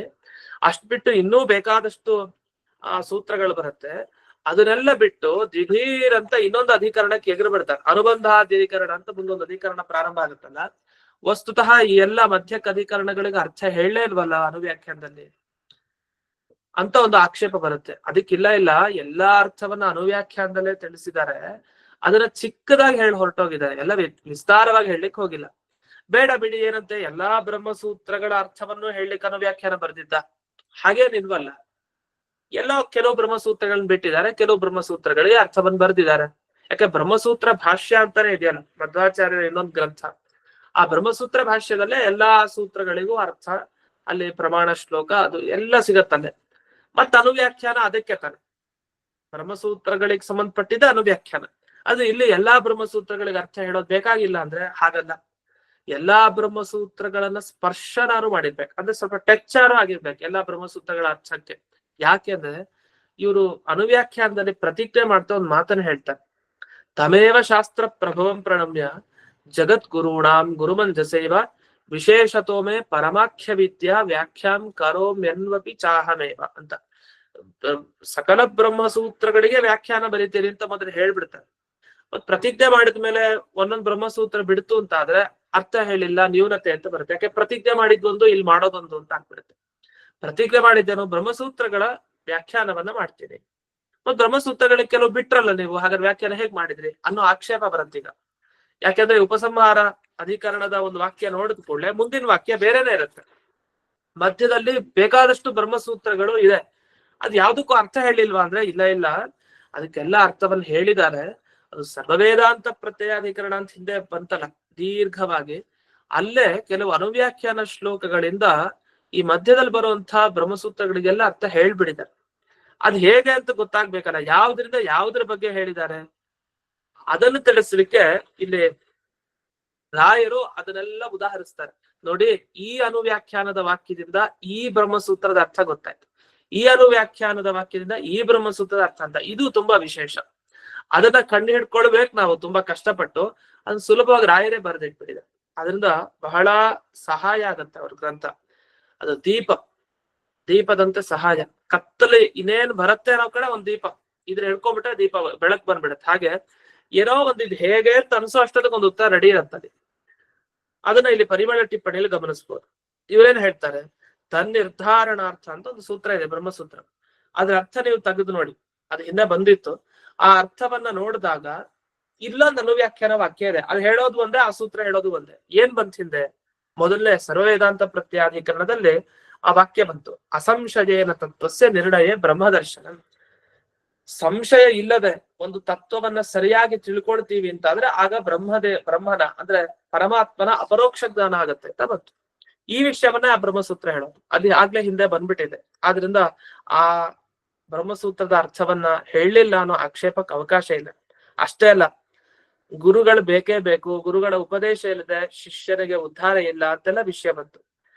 S1: ಅಷ್ಟ್ ಬಿಟ್ಟು ಇನ್ನೂ ಬೇಕಾದಷ್ಟು ಸೂತ್ರಗಳು ಬರುತ್ತೆ. ಅದನ್ನೆಲ್ಲ ಬಿಟ್ಟು ದಿಢೀರ್ ಅಂತ ಇನ್ನೊಂದು ಅಧಿಕರಣಕ್ಕೆ ಎಗರು ಬಿಡ್ತಾರೆ. ಅನುಬಂಧಾಧಿಕರಣ ಅಂತ ಮುಂದೊಂದು ಅಧಿಕರಣ ಪ್ರಾರಂಭ ಆಗುತ್ತಲ್ಲ, ವಸ್ತುತಃ ಈ ಎಲ್ಲ ಮಧ್ಯಕ್ಕೆ ಅಧಿಕರಣಗಳಿಗೆ ಅರ್ಥ ಹೇಳಲೇ ಇಲ್ವಲ್ಲ ಅನುವ್ಯಾಖ್ಯಾನದಲ್ಲಿ ಅಂತ ಒಂದು ಆಕ್ಷೇಪ ಬರುತ್ತೆ. ಅದಕ್ಕಿಲ್ಲ ಎಲ್ಲಾ ಅರ್ಥವನ್ನ ಅನುವ್ಯಾಖ್ಯಾನದಲ್ಲೇ ತಿಳಿಸಿದ್ದಾರೆ, ಅದನ್ನ ಚಿಕ್ಕದಾಗಿ ಹೇಳಿ ಹೊರಟೋಗಿದ್ದಾರೆ, ಎಲ್ಲ ವಿಸ್ತಾರವಾಗಿ ಹೇಳಲಿಕ್ಕೆ ಹೋಗಿಲ್ಲ. ಬೇಡ ಬಿಡಿ, ಏನಂತೆ ಎಲ್ಲಾ ಬ್ರಹ್ಮಸೂತ್ರಗಳ ಅರ್ಥವನ್ನು ಹೇಳಲಿಕ್ಕೆ ಅನುವ್ಯಾಖ್ಯಾನ ಬರೆದಿದ್ದ ಹಾಗೇನಿಲ್ವಲ್ಲ. ಎಲ್ಲೋ ಕೆಲವು ಬ್ರಹ್ಮಸೂತ್ರಗಳನ್ನ ಬಿಟ್ಟಿದ್ದಾರೆ, ಕೆಲವು ಬ್ರಹ್ಮಸೂತ್ರಗಳಿಗೆ ಅರ್ಥವನ್ನು ಬರೆದಿದ್ದಾರೆ. ಯಾಕೆ ಬ್ರಹ್ಮಸೂತ್ರ ಭಾಷ್ಯ ಅಂತಾನೆ ಇದೆಯಲ್ಲ ಮಧ್ವಾಚಾರ್ಯರ ಇನ್ನೊಂದು ಗ್ರಂಥ, ಆ ಬ್ರಹ್ಮಸೂತ್ರ ಭಾಷ್ಯದಲ್ಲೇ ಎಲ್ಲಾ ಸೂತ್ರಗಳಿಗೂ ಅರ್ಥ, ಅಲ್ಲಿ ಪ್ರಮಾಣ ಶ್ಲೋಕ ಅದು ಎಲ್ಲ ಸಿಗತ್ತಲ್ಲೇ. ಮತ್ತ ಅನುವ್ಯಾಖ್ಯಾನ ಅದಕ್ಕೆ ತಾನೆ, ಬ್ರಹ್ಮಸೂತ್ರಗಳಿಗೆ ಸಂಬಂಧಪಟ್ಟಿದ್ದ ಅನುವ್ಯಾಖ್ಯಾನ. ಅದು ಇಲ್ಲಿ ಎಲ್ಲಾ ಬ್ರಹ್ಮಸೂತ್ರಗಳಿಗೆ ಅರ್ಥ ಹೇಳೋದು ಬೇಕಾಗಿಲ್ಲ ಅಂದ್ರೆ ಹಾಗಲ್ಲ. ಎಲ್ಲಾ ಬ್ರಹ್ಮಸೂತ್ರಗಳನ್ನ ಸ್ಪರ್ಶನಾರು ಮಾಡಿರ್ಬೇಕು, ಅಂದ್ರೆ ಸ್ವಲ್ಪ ಟಚ್ಚಾರು ಆಗಿರ್ಬೇಕು ಎಲ್ಲಾ ಬ್ರಹ್ಮಸೂತ್ರಗಳ ಅರ್ಥಕ್ಕೆ. ಯಾಕೆಂದ್ರೆ ಇವರು ಅನುವ್ಯಾಖ್ಯಾನದಲ್ಲಿ ಪ್ರತಿಜ್ಞೆ ಮಾಡ್ತಾ ಒಂದು ಮಾತನ್ನ ಹೇಳ್ತಾರೆ, ತಮೇವ ಶಾಸ್ತ್ರ ಪ್ರಭವಂ ಪ್ರಣಮ್ಯ ಜಗದ್ಗುರುಣಾಂ ಗುರುಮಂಜಸೇವ ವಿಶೇಷತೋಮೆ ಪರಮಾಖ್ಯ ವಿದ್ಯಾ ವ್ಯಾಖ್ಯಾಂ ಕರೋಮ್ಯನ್ವಪಿ ಚಾಹಮೇವ ಅಂತ. ಸಕಲ ಬ್ರಹ್ಮಸೂತ್ರಗಳಿಗೆ ವ್ಯಾಖ್ಯಾನ ಬರೀತೀರಿ ಅಂತ ಮೊದಲು ಹೇಳ್ಬಿಡ್ತಾರೆ. ಮತ್ ಪ್ರತಿಜ್ಞೆ ಮಾಡಿದ ಮೇಲೆ ಒಂದೊಂದು ಬ್ರಹ್ಮಸೂತ್ರ ಬಿಡ್ತು ಅಂತ ಆದ್ರೆ ಅರ್ಥ ಹೇಳಿಲ್ಲ ನ್ಯೂನತೆ ಅಂತ ಬರುತ್ತೆ. ಯಾಕೆ ಪ್ರತಿಜ್ಞೆ ಮಾಡಿದ್ವೊಂದು ಇಲ್ಲಿ ಮಾಡೋದೊಂದು ಅಂತ ಆಗ್ಬಿಡುತ್ತೆ. ಪ್ರತಿಜ್ಞೆ ಮಾಡಿದ್ದೇನು ಬ್ರಹ್ಮಸೂತ್ರಗಳ ವ್ಯಾಖ್ಯಾನವನ್ನ ಮಾಡ್ತೀನಿ, ಮತ್ ಬ್ರಹ್ಮಸೂತ್ರಗಳಿಗೆ ಕೆಲವು ಬಿಟ್ರಲ್ಲ ನೀವು, ಹಾಗಾದ್ರೆ ವ್ಯಾಖ್ಯಾನ ಹೇಗ್ ಮಾಡಿದ್ರಿ ಅನ್ನೋ ಆಕ್ಷೇಪ ಬರುತ್ತೆ ಈಗ. ಯಾಕೆಂದ್ರೆ ಉಪಸಂಹಾರ ಅಧಿಕರಣದ ಒಂದು ವಾಕ್ಯ ನೋಡಿದ ಕೂಡಲೇ ಮುಂದಿನ ವಾಕ್ಯ ಬೇರೆನೇ ಇರುತ್ತೆ. ಮಧ್ಯದಲ್ಲಿ ಬೇಕಾದಷ್ಟು ಬ್ರಹ್ಮಸೂತ್ರಗಳು ಇದೆ, ಅದ್ ಯಾವ್ದಕ್ಕೂ ಅರ್ಥ ಹೇಳಿಲ್ವಾ ಅಂದ್ರೆ ಇಲ್ಲ, ಅದಕ್ಕೆಲ್ಲ ಅರ್ಥವನ್ನು ಹೇಳಿದ್ದಾರೆ. ಅದು ಸರ್ವವೇದಾಂತ ಪ್ರತ್ಯಯಾಧಿಕರಣ ಅಂತ ಹಿಂದೆ ಬಂತಲ್ಲ ದೀರ್ಘವಾಗಿ, ಅಲ್ಲೇ ಕೆಲವು ಅನುವ್ಯಾಖ್ಯಾನ ಶ್ಲೋಕಗಳಿಂದ ಈ ಮಧ್ಯದಲ್ಲಿ ಬರುವಂತಹ ಬ್ರಹ್ಮಸೂತ್ರಗಳಿಗೆಲ್ಲ ಅರ್ಥ ಹೇಳ್ಬಿಡಿದ್ದಾರೆ. ಅದ್ ಹೇಗೆ ಅಂತ ಗೊತ್ತಾಗ್ಬೇಕಲ್ಲ, ಯಾವ್ದ್ರಿಂದ ಯಾವ್ದ್ರ ಬಗ್ಗೆ ಹೇಳಿದ್ದಾರೆ ಅದನ್ನು ತಿಳಿಸ್ಲಿಕ್ಕೆ ಇಲ್ಲಿ ರಾಯರು ಅದನ್ನೆಲ್ಲ ಉದಾಹರಿಸ್ತಾರೆ. ನೋಡಿ, ಈ ಅನುವ್ಯಾಖ್ಯಾನದ ವಾಕ್ಯದಿಂದ ಈ ಬ್ರಹ್ಮಸೂತ್ರದ ಅರ್ಥ ಗೊತ್ತಾಯ್ತು, ಈ ಅನುವ್ಯಾಖ್ಯಾನದ ವಾಕ್ಯದಿಂದ ಈ ಬ್ರಹ್ಮಸೂತ್ರದ ಅರ್ಥ ಅಂತ. ಇದು ತುಂಬಾ ವಿಶೇಷ. ಅದನ್ನ ಕಂಡು ಹಿಡ್ಕೊಳ್ಬೇಕು ನಾವು ತುಂಬಾ ಕಷ್ಟಪಟ್ಟು. ಅದನ್ನ ಸುಲಭವಾಗಿ ರಾಯರೇ ಬರೆದಿಟ್ಬಿಟ್ಟಿದೆ. ಅದರಿಂದ ಬಹಳ ಸಹಾಯ ಆಗತ್ತೆ ಅವ್ರ ಗ್ರಂಥ. ಅದು ದೀಪದಂತೆ ಸಹಾಯ. ಕತ್ತಲೆ ಇನ್ನೇನ್ ಬರುತ್ತೆ ಅನ್ನೋ ಕಡೆ ಒಂದ್ ದೀಪ ಇದ್ರ ಹಿಡ್ಕೊಂಡ್ಬಿಟ್ರೆ ದೀಪ ಬೆಳಕ್ ಬಂದ್ಬಿಡತ್ತೆ. ಹಾಗೆ ಏನೋ ಒಂದ್ ಇದು ಹೇಗೆ ಅಂತ ಅನ್ಸೋ ಅಷ್ಟೊತ್ತಿಗೆ ಒಂದು ಉತ್ತರ ರೆಡಿ ಇರತ್ತದೆ. ಅದನ್ನ ಇಲ್ಲಿ ಪರಿಮಳ ಟಿಪ್ಪಣಿಯಲ್ಲಿ ಗಮನಿಸ್ಬೋದು. ಇವ್ರೇನ್ ಹೇಳ್ತಾರೆ, ತನ್ನಿರ್ಧಾರಣಾರ್ಥ ಅಂತ ಒಂದು ಸೂತ್ರ ಇದೆ, ಬ್ರಹ್ಮಸೂತ್ರ. ಅದ್ರ ಅರ್ಥ ನೀವು ತೆಗೆದು ನೋಡಿ, ಅದು ಹಿಂದೆ ಬಂದಿತ್ತು. ಆ ಅರ್ಥವನ್ನ ನೋಡಿದಾಗ ಇಲ್ಲೊಂದು ಅನುವ್ಯಾಖ್ಯಾನ ವಾಕ್ಯ ಇದೆ, ಅದು ಹೇಳೋದು ಒಂದೇ, ಆ ಸೂತ್ರ ಹೇಳೋದು ಒಂದೇ. ಏನ್ ಬಂತ ಹಿಂದೆ? ಮೊದಲನೇ ಸರ್ವವೇದಾಂತ ಪ್ರತ್ಯಾಧಿಕರಣದಲ್ಲಿ ಆ ವಾಕ್ಯ ಬಂತು, ಅಸಂಶಯೇನ ತತ್ವಸ್ಯ ನಿರ್ಣಯ ಬ್ರಹ್ಮದರ್ಶನ. ಸಂಶಯ ಇಲ್ಲದೆ ಒಂದು ತತ್ವವನ್ನ ಸರಿಯಾಗಿ ತಿಳ್ಕೊಳ್ತೀವಿ ಅಂತ ಆದ್ರೆ ಆಗ ಬ್ರಹ್ಮನ ಅಂದ್ರೆ ಪರಮಾತ್ಮನ ಅಪರೋಕ್ಷ ಜ್ಞಾನ ಆಗತ್ತೆ ಅಂತ ಬಂತು. ಈ ವಿಷಯವನ್ನ ಆ ಬ್ರಹ್ಮಸೂತ್ರ ಹೇಳೋದು. ಅದು ಆಗ್ಲೇ ಹಿಂದೆ ಬಂದ್ಬಿಟ್ಟಿದೆ. ಆದ್ರಿಂದ ಆ ಬ್ರಹ್ಮಸೂತ್ರದ ಅರ್ಥವನ್ನ ಹೇಳಲಿಲ್ಲ ಅನ್ನೋ ಆಕ್ಷೇಪಕ್ಕೆ ಅವಕಾಶ ಇಲ್ಲ. ಅಷ್ಟೇ ಅಲ್ಲ, ಗುರುಗಳು ಬೇಕೇ ಬೇಕು, ಗುರುಗಳ ಉಪದೇಶ ಇಲ್ಲದೆ ಶಿಷ್ಯನಿಗೆ ಉದ್ಧಾರ ಇಲ್ಲ ಅಂತೆಲ್ಲ ವಿಷಯ ಬಂತು.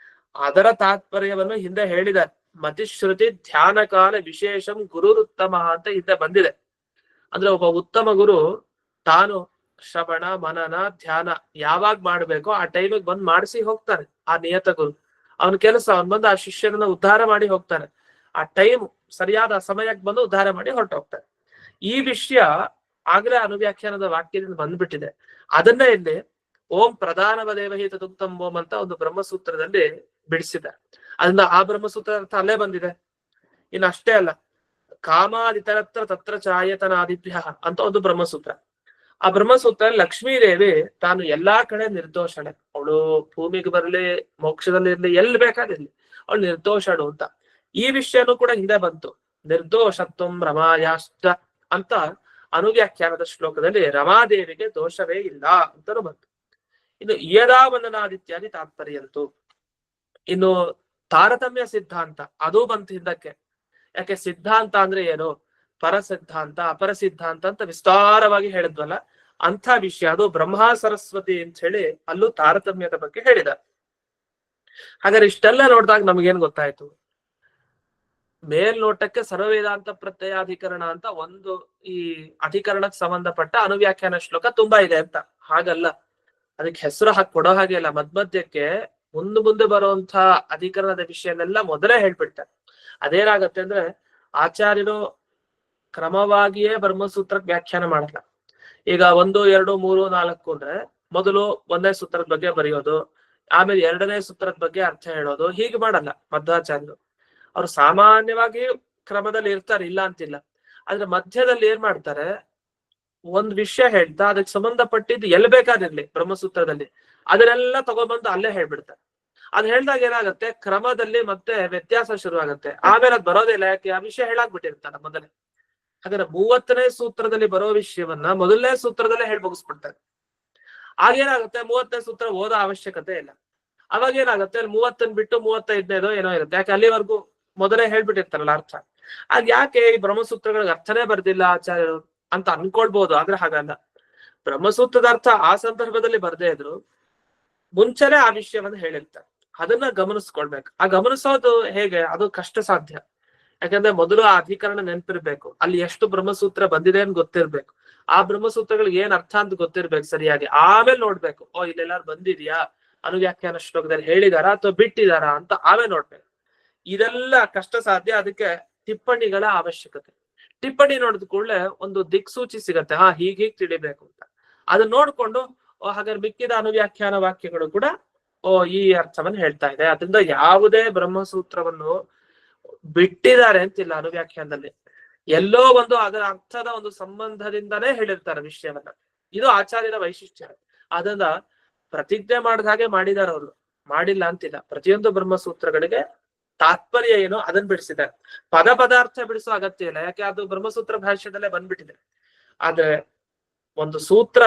S1: ಅದರ ತಾತ್ಪರ್ಯವನ್ನು ಹಿಂದೆ ಹೇಳಿದ್ದಾರೆ. ಮತಿಶ್ರುತಿ ಧ್ಯಾನ ಕಾಲ ವಿಶೇಷಂ ಗುರುರುತ್ತಮ ಅಂತ ಹಿಂದೆ ಬಂದಿದೆ. ಅಂದ್ರೆ ಒಬ್ಬ ಉತ್ತಮ ಗುರು ತಾನು ಶ್ರವಣ ಮನನ ಧ್ಯಾನ ಯಾವಾಗ ಮಾಡ್ಬೇಕೋ ಆ ಟೈಮಿಗೆ ಬಂದ್ ಮಾಡಿಸಿ ಹೋಗ್ತಾನೆ. ಆ ನಿಯತ ಗುರು ಅವನ ಕೆಲಸ, ಅವನ್ ಬಂದು ಆ ಶಿಷ್ಯರನ್ನ ಉದ್ಧಾರ ಮಾಡಿ ಹೋಗ್ತಾನೆ. ಆ ಟೈಮ್ ಸರಿಯಾದ ಸಮಯಕ್ಕೆ ಬಂದು ಉದ್ಧಾರ ಮಾಡಿ ಹೊರಟೋಗ್ತಾನೆ. ಈ ವಿಷಯ ಆಗ್ಲೇ ಅನುವ್ಯಾಖ್ಯಾನದ ವಾಕ್ಯದಿಂದ ಬಂದ್ಬಿಟ್ಟಿದೆ. ಅದನ್ನ ಇಲ್ಲಿ ಓಂ ಪ್ರಧಾನವ ದೇವಹಿ ತದುಕ್ತಂ ಓಂ ಅಂತ ಒಂದು ಬ್ರಹ್ಮಸೂತ್ರದಲ್ಲಿ ಬಿಡಿಸಿದ್ದಾರೆ. ಅದರಿಂದ ಆ ಬ್ರಹ್ಮಸೂತ್ರ ಅರ್ಥ ಅಲ್ಲೇ ಬಂದಿದೆ. ಇನ್ನು ಅಷ್ಟೇ ಅಲ್ಲ, ಕಾಮಾದಿತರತ್ರ ತತ್ರ ಚಾಯತನಾದಿಭ್ಯ ಅಂತ ಒಂದು ಬ್ರಹ್ಮಸೂತ್ರ. ಆ ಬ್ರಹ್ಮಸೂತ್ರ ಲಕ್ಷ್ಮೀದೇವಿ ತಾನು ಎಲ್ಲಾ ಕಡೆ ನಿರ್ದೋಷಣೆ, ಅವಳು ಭೂಮಿಗೆ ಬರಲಿ ಮೋಕ್ಷದಲ್ಲಿ ಇರ್ಲಿ ಎಲ್ಲಿ ಬೇಕಾದಿರ್ಲಿ ಅವಳು ನಿರ್ದೋಷಳು ಅಂತ. ಈ ವಿಷಯನೂ ಕೂಡ ಹಿಂದೆ ಬಂತು. ನಿರ್ದೋಷತ್ವಂ ರಮಾಯಾಶ್ಚ ಅಂತ ಅನುವ್ಯಾಖ್ಯಾನದ ಶ್ಲೋಕದಲ್ಲಿ ರಮಾದೇವಿಗೆ ದೋಷವೇ ಇಲ್ಲ ಅಂತನೂ ಬಂತು. ಇನ್ನು ಯದಾವನನಾದಿತ್ಯಾದಿ ತಾತ್ಪರ್ಯಂತು. ಇನ್ನು ತಾರತಮ್ಯ ಸಿದ್ಧಾಂತ ಅದು ಬಂತು ಹಿಂದಕ್ಕೆ. ಯಾಕೆ ಸಿದ್ಧಾಂತ ಅಂದ್ರೆ ಏನು, ಪರ ಸಿದ್ಧಾಂತ ಅಪರ ಸಿದ್ಧಾಂತ ಅಂತ ವಿಸ್ತಾರವಾಗಿ ಹೇಳಿದ್ವಲ್ಲ, ಅಂಥ ವಿಷಯ ಅದು. ಬ್ರಹ್ಮ ಸರಸ್ವತಿ ಅಂತ ಹೇಳಿ ಅಲ್ಲೂ ತಾರತಮ್ಯದ ಬಗ್ಗೆ ಹೇಳಿದ. ಹಾಗಾದ್ರೆ ಇಷ್ಟೆಲ್ಲ ನೋಡಿದಾಗ ನಮ್ಗೇನ್ ಗೊತ್ತಾಯ್ತು? ಮೇಲ್ನೋಟಕ್ಕೆ ಸರ್ವವೇದಾಂತ ಪ್ರತ್ಯಯಾಧಿಕರಣ ಅಂತ ಒಂದು ಈ ಅಧಿಕರಣಕ್ಕೆ ಸಂಬಂಧಪಟ್ಟ ಅನುವ್ಯಾಖ್ಯಾನ ಶ್ಲೋಕ ತುಂಬಾ ಇದೆ ಅಂತ. ಹಾಗಲ್ಲ, ಅದಕ್ಕೆ ಹೆಸರು ಹಾಕಿ ಕೊಡೋ ಹಾಗೆ ಇಲ್ಲ. ಮಧ್ಯಕ್ಕೆ ಮುಂದೆ ಬರುವಂತ ಅಧಿಕರಣದ ವಿಷಯನೆಲ್ಲ ಮೊದಲೇ ಹೇಳ್ಬಿಡ್ತಾರೆ. ಅದೇನಾಗತ್ತೆ ಅಂದ್ರೆ ಆಚಾರ್ಯರು ಕ್ರಮವಾಗಿಯೇ ಬ್ರಹ್ಮಸೂತ್ರಕ್ಕೆ ವ್ಯಾಖ್ಯಾನ ಮಾಡಲ್ಲ. ಈಗ 1, 2, 3, 4 ಅಂದ್ರೆ ಮೊದಲು 1ನೇ ಸೂತ್ರದ ಬಗ್ಗೆ ಬರೆಯೋದು, ಆಮೇಲೆ 2ನೇ ಸೂತ್ರದ ಬಗ್ಗೆ ಅರ್ಥ ಹೇಳೋದು, ಹೀಗೆ ಮಾಡಲ್ಲ ಮಧ್ವಾಚಾರ್ಯರು. ಅವ್ರು ಸಾಮಾನ್ಯವಾಗಿ ಕ್ರಮದಲ್ಲಿ ಇರ್ತಾರೆ, ಇಲ್ಲ ಅಂತಿಲ್ಲ. ಆದ್ರೆ ಮಧ್ಯದಲ್ಲಿ ಏನ್ ಮಾಡ್ತಾರೆ, ಒಂದ್ ವಿಷಯ ಹೇಳ್ತಾ ಅದಕ್ಕೆ ಸಂಬಂಧಪಟ್ಟಿದ್ದು ಎಲ್ಲಿ ಬೇಕಾದಿರ್ಲಿ ಬ್ರಹ್ಮಸೂತ್ರದಲ್ಲಿ ಅದನ್ನೆಲ್ಲ ತಗೊಬಂದು ಅಲ್ಲೇ ಹೇಳ್ಬಿಡ್ತಾರೆ. ಅದ್ ಹೇಳ್ದಾಗ ಏನಾಗುತ್ತೆ, ಕ್ರಮದಲ್ಲಿ ಮತ್ತೆ ವ್ಯತ್ಯಾಸ ಶುರು ಆಗತ್ತೆ. ಆಮೇಲೆ ಅದ್ ಬರೋದಿಲ್ಲ, ಯಾಕೆ ಆ ವಿಷಯ ಹೇಳಾಕ್ಬಿಟ್ಟಿರ್ತಾರ ಮೊದಲೇ. ಹಾಗಾದ್ರೆ 30ನೇ ಸೂತ್ರದಲ್ಲಿ ಬರೋ ವಿಷಯವನ್ನ ಮೊದಲನೇ ಸೂತ್ರದಲ್ಲೇ ಹೇಳಿ ಮುಗಿಸ್ಬಿಡ್ತಾರೆ. ಆಗೇನಾಗುತ್ತೆ, 30ನೇ ಸೂತ್ರ ಓದೋ ಅವಶ್ಯಕತೆ ಇಲ್ಲ. ಅವಾಗ ಏನಾಗುತ್ತೆ, 30 ಬಿಟ್ಟು 35ನೇದೋ ಏನೋ ಇರುತ್ತೆ. ಯಾಕೆ ಅಲ್ಲಿವರೆಗೂ ಮೊದಲೇ ಹೇಳ್ಬಿಟ್ಟಿರ್ತಾರಲ್ಲ ಅರ್ಥ. ಆಗ ಯಾಕೆ ಈ ಬ್ರಹ್ಮಸೂತ್ರಗಳಿಗೆ ಅರ್ಥನೇ ಬರ್ದಿಲ್ಲ ಆಚಾರ್ಯರು ಅಂತ ಅನ್ಕೊಳ್ಬಹುದು. ಆದ್ರೆ ಹಾಗಲ್ಲ. ಬ್ರಹ್ಮಸೂತ್ರದ ಅರ್ಥ ಆ ಸಂದರ್ಭದಲ್ಲಿ ಬರ್ದೇ ಇದ್ರು ಮುಂಚೆನೆ ಆ ವಿಷಯವನ್ನ ಹೇಳಿರ್ತಾರೆ. ಅದನ್ನ ಗಮನಿಸ್ಕೊಳ್ಬೇಕು. ಆ ಗಮನಿಸೋದು ಹೇಗೆ, ಅದು ಕಷ್ಟ ಸಾಧ್ಯ. ಯಾಕಂದ್ರೆ ಮೊದಲು ಆ ಅಧಿಕರಣ ನೆನಪಿರ್ಬೇಕು, ಅಲ್ಲಿ ಎಷ್ಟು ಬ್ರಹ್ಮಸೂತ್ರ ಬಂದಿದೆ ಅಂತ ಗೊತ್ತಿರ್ಬೇಕು, ಆ ಬ್ರಹ್ಮಸೂತ್ರಗಳಿಗೆ ಏನ್ ಅರ್ಥ ಅಂತ ಗೊತ್ತಿರ್ಬೇಕು ಸರಿಯಾಗಿ. ಆಮೇಲೆ ನೋಡ್ಬೇಕು, ಓ ಇಲ್ಲೆಲ್ಲಾರು ಬಂದಿದ್ಯಾ, ಅನುವ್ಯಾಖ್ಯಾನ ಶ್ಲೋಕದಲ್ಲಿ ಹೇಳಿದಾರ ಅಥವಾ ಬಿಟ್ಟಿದಾರ ಅಂತ ಆಮೇಲೆ ನೋಡ್ಬೇಕು. ಇದೆಲ್ಲ ಕಷ್ಟ ಸಾಧ್ಯ. ಅದಕ್ಕೆ ಟಿಪ್ಪಣಿಗಳ ಅವಶ್ಯಕತೆ. ಟಿಪ್ಪಣಿ ನೋಡಿದ ಕೂಡಲೇ ಒಂದು ದಿಕ್ಸೂಚಿ ಸಿಗತ್ತೆ, ಹೀಗೆ ತಿಳಿಬೇಕು ಅಂತ. ಅದನ್ನ ನೋಡ್ಕೊಂಡು ಹಾಗಾದ್ರೆ ಮಿಕ್ಕಿದ ಅನುವ್ಯಾಖ್ಯಾನ ವಾಕ್ಯಗಳು ಕೂಡ ಈ ಅರ್ಥವನ್ನು ಹೇಳ್ತಾ ಇದೆ. ಅದರಿಂದ ಯಾವುದೇ ಬ್ರಹ್ಮಸೂತ್ರವನ್ನು ಬಿಟ್ಟಿದ್ದಾರೆ ಅಂತಿಲ್ಲ ಅನುವ್ಯಾಖ್ಯಾನದಲ್ಲಿ. ಎಲ್ಲೋ ಒಂದು ಅದರ ಅರ್ಥದ ಒಂದು ಸಂಬಂಧದಿಂದನೇ ಹೇಳಿರ್ತಾರೆ ವಿಷಯವನ್ನ. ಇದು ಆಚಾರ್ಯರ ವೈಶಿಷ್ಟ್ಯ. ಅದನ್ನ ಪ್ರತಿಜ್ಞೆ ಮಾಡಿದ ಹಾಗೆ ಮಾಡಿದಾರ ಅವರು, ಮಾಡಿಲ್ಲ ಅಂತಿಲ್ಲ. ಪ್ರತಿಯೊಂದು ಬ್ರಹ್ಮಸೂತ್ರಗಳಿಗೆ ತಾತ್ಪರ್ಯ ಏನೋ ಅದನ್ನ ಬಿಡಿಸಿದ್ದಾರೆ. ಪದಾರ್ಥ ಬಿಡಿಸೋ ಅಗತ್ಯ ಇಲ್ಲ, ಯಾಕೆ ಅದು ಬ್ರಹ್ಮಸೂತ್ರ ಭಾಷ್ಯದಲ್ಲೇ ಬಂದ್ಬಿಟ್ಟಿದೆ. ಆದ್ರೆ ಒಂದು ಸೂತ್ರ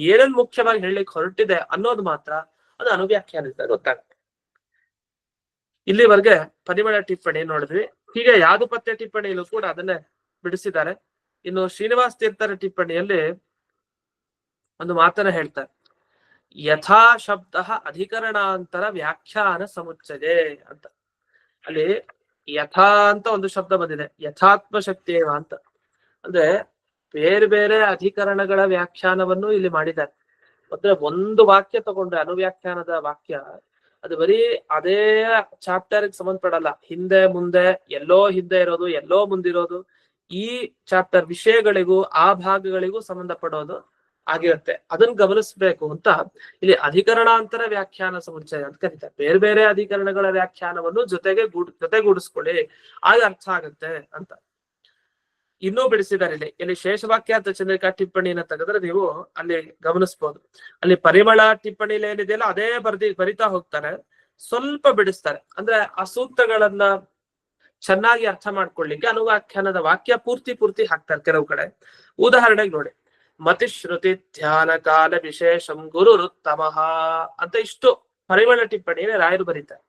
S1: ಏನೇನ್ ಮುಖ್ಯವಾಗಿ ಹೇಳಲಿಕ್ಕೆ ಹೊರಟಿದೆ ಅನ್ನೋದು ಮಾತ್ರ ಅದು ಅನುವ್ಯಾಖ್ಯಾನದಿಂದ ಗೊತ್ತಾಗುತ್ತೆ. ಇಲ್ಲಿವರೆಗೆ ಪರಿಮಳ ಟಿಪ್ಪಣಿ ನೋಡಿದ್ವಿ. ಹೀಗೆ ಯಾದುಪತ್ಯ ಟಿಪ್ಪಣಿಯಲ್ಲೂ ಕೂಡ ಅದನ್ನೇ ಬಿಡಿಸಿದ್ದಾರೆ. ಇನ್ನು ಶ್ರೀನಿವಾಸ ತೀರ್ಥರ ಟಿಪ್ಪಣಿಯಲ್ಲಿ ಒಂದು ಮಾತನ್ನ ಹೇಳ್ತಾರೆ, ಯಥಾ ಶಬ್ದ ಅಧಿಕರಣಾಂತರ ವ್ಯಾಖ್ಯಾನ ಸಮುಚ್ಚಯೇ ಅಂತ. ಅಲ್ಲಿ ಯಥಾ ಅಂತ ಒಂದು ಶಬ್ದ ಬಂದಿದೆ, ಯಥಾತ್ಮ ಶಕ್ತಿಯೇವ ಅಂತ. ಅಂದ್ರೆ ಬೇರೆ ಬೇರೆ ಅಧಿಕರಣಗಳ ವ್ಯಾಖ್ಯಾನವನ್ನು ಇಲ್ಲಿ ಮಾಡಿದ್ದಾರೆ. ಅಂದ್ರೆ ಒಂದು ವಾಕ್ಯ ತಗೊಂಡ್ರೆ ಅನುವ್ಯಾಖ್ಯಾನದ ವಾಕ್ಯ, ಅದು ಬರೀ ಅದೇ ಚಾಪ್ಟರ್ಗೆ ಸಂಬಂಧಪಡಲ್ಲ. ಹಿಂದೆ ಮುಂದೆ ಎಲ್ಲೋ ಹಿಂದೆ ಇರೋದು, ಎಲ್ಲೋ ಮುಂದಿರೋದು, ಈ ಚಾಪ್ಟರ್ ವಿಷಯಗಳಿಗೂ ಆ ಭಾಗಗಳಿಗೂ ಸಂಬಂಧಪಡೋದು ಆಗಿರುತ್ತೆ. ಅದನ್ನ ಗಮನಿಸ್ಬೇಕು ಅಂತ ಇಲ್ಲಿ ಅಧಿಕರಣಾಂತರ ವ್ಯಾಖ್ಯಾನ ಸಮುಚ್ಚಯ ಅಂತ ಕರೀತಾರೆ. ಬೇರೆ ಬೇರೆ ಅಧಿಕರಣಗಳ ವ್ಯಾಖ್ಯಾನವನ್ನು ಜೊತೆಗೂಡಿಸ್ಕೊಳ್ಳಿ, ಆಗ ಅರ್ಥ ಆಗುತ್ತೆ ಅಂತ. ಇನ್ನೂ ಬಿಡಿಸಿದ್ದಾರೆ ಇಲ್ಲಿ ಶೇಷವಾಕ್ಯಾರ್ಥ ಚಂದ್ರಿಕಾ ಟಿಪ್ಪಣಿನ ತೆಗೆದ್ರೆ ನೀವು ಅಲ್ಲಿ ಗಮನಿಸ್ಬೋದು. ಅಲ್ಲಿ ಪರಿಮಳ ಟಿಪ್ಪಣಿಲಿ ಏನಿದೆಯಲ್ಲ ಅದೇ ಬರಿತಾ ಹೋಗ್ತಾರೆ, ಸ್ವಲ್ಪ ಬಿಡಿಸ್ತಾರೆ. ಅಂದ್ರೆ ಆ ಸೂಕ್ತಗಳನ್ನ ಚೆನ್ನಾಗಿ ಅರ್ಥ ಮಾಡ್ಕೊಳ್ಳಿಕ್ಕೆ ಅನುವ್ಯಾಖ್ಯಾನದ ವಾಕ್ಯ ಪೂರ್ತಿ ಹಾಕ್ತಾರೆ ಕೆಲವು ಕಡೆ. ಉದಾಹರಣೆಗೆ ನೋಡಿ, ಮತಿಶ್ರುತಿ ಧ್ಯಾನ ಕಾಲ ವಿಶೇಷಂ ಗುರುರುತ್ತಮಃ ಅಂತ ಇಷ್ಟು ಪರಿಮಳ ಟಿಪ್ಪಣಿಯಲ್ಲಿ ರಾಯರು ಬರೀತಾರೆ.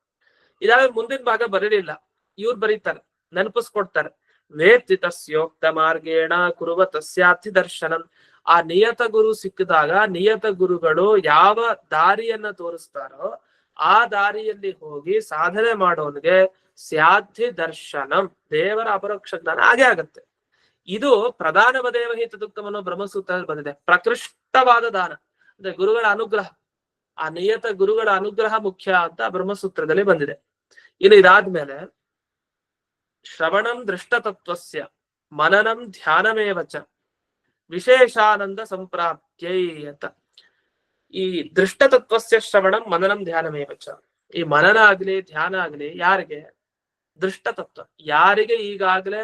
S1: ಇದಾವೆ ಮುಂದಿನ ಭಾಗ ಬರೀಲಿಲ್ಲ, ಇವ್ರು ಬರೀತಾರೆ, ನೆನಪಿಸ್ಕೊಡ್ತಾರೆ. ವೇತ್ತಿ ತಸ್ಯೋಕ್ತ ಮಾರ್ಗೇಣ ಕುರುವ ತಸ್ಯಾರ್ಥಿ ದರ್ಶನಂ. ಆ ನಿಯತ ಗುರು ಸಿಕ್ಕಿದಾಗ ನಿಯತ ಗುರುಗಳು ಯಾವ ದಾರಿಯನ್ನ ತೋರಿಸ್ತಾರೋ ಆ ದಾರಿಯಲ್ಲಿ ಹೋಗಿ ಸಾಧನೆ ಮಾಡೋನ್ಗೆ ಸ್ಯಾಧಿ ದರ್ಶನಂ, ದೇವರ ಅಪರೋಕ್ಷ ಜ್ಞಾನ ಹಾಗೆ ಆಗತ್ತೆ. ಇದು ಪ್ರಧಾನವ ದೇವಹಿತದುಕ್ತಮನೋ ಬ್ರಹ್ಮಸೂತ್ರದಲ್ಲಿ ಬಂದಿದೆ. ಪ್ರಕೃಷ್ಟವಾದ ದಾನ ಅಂದ್ರೆ ಗುರುಗಳ ಅನುಗ್ರಹ, ಆ ನಿಯತ ಗುರುಗಳ ಅನುಗ್ರಹ ಮುಖ್ಯ ಅಂತ ಬ್ರಹ್ಮಸೂತ್ರದಲ್ಲಿ ಬಂದಿದೆ. ಇನ್ನು ಇದಾದ್ಮೇಲೆ ಶ್ರವಣಂ ದೃಷ್ಟತತ್ವಸ್ಯ ಮನನಂ ಧ್ಯಾನಮೇವಚ ವಿಶೇಷಾನಂದ ಸಂಪ್ರಾಪ್ತ್ಯೈ ಅಂತ. ಈ ದೃಷ್ಟತತ್ವಸ್ಯ ಶ್ರವಣಂ ಮನನಂ ಧ್ಯಾನಮೇವಚ, ಈ ಮನನ ಆಗ್ಲಿ ಧ್ಯಾನ ಆಗ್ಲಿ ಯಾರಿಗೆ? ದೃಷ್ಟತತ್ವ, ಯಾರಿಗೆ ಈಗಾಗಲೇ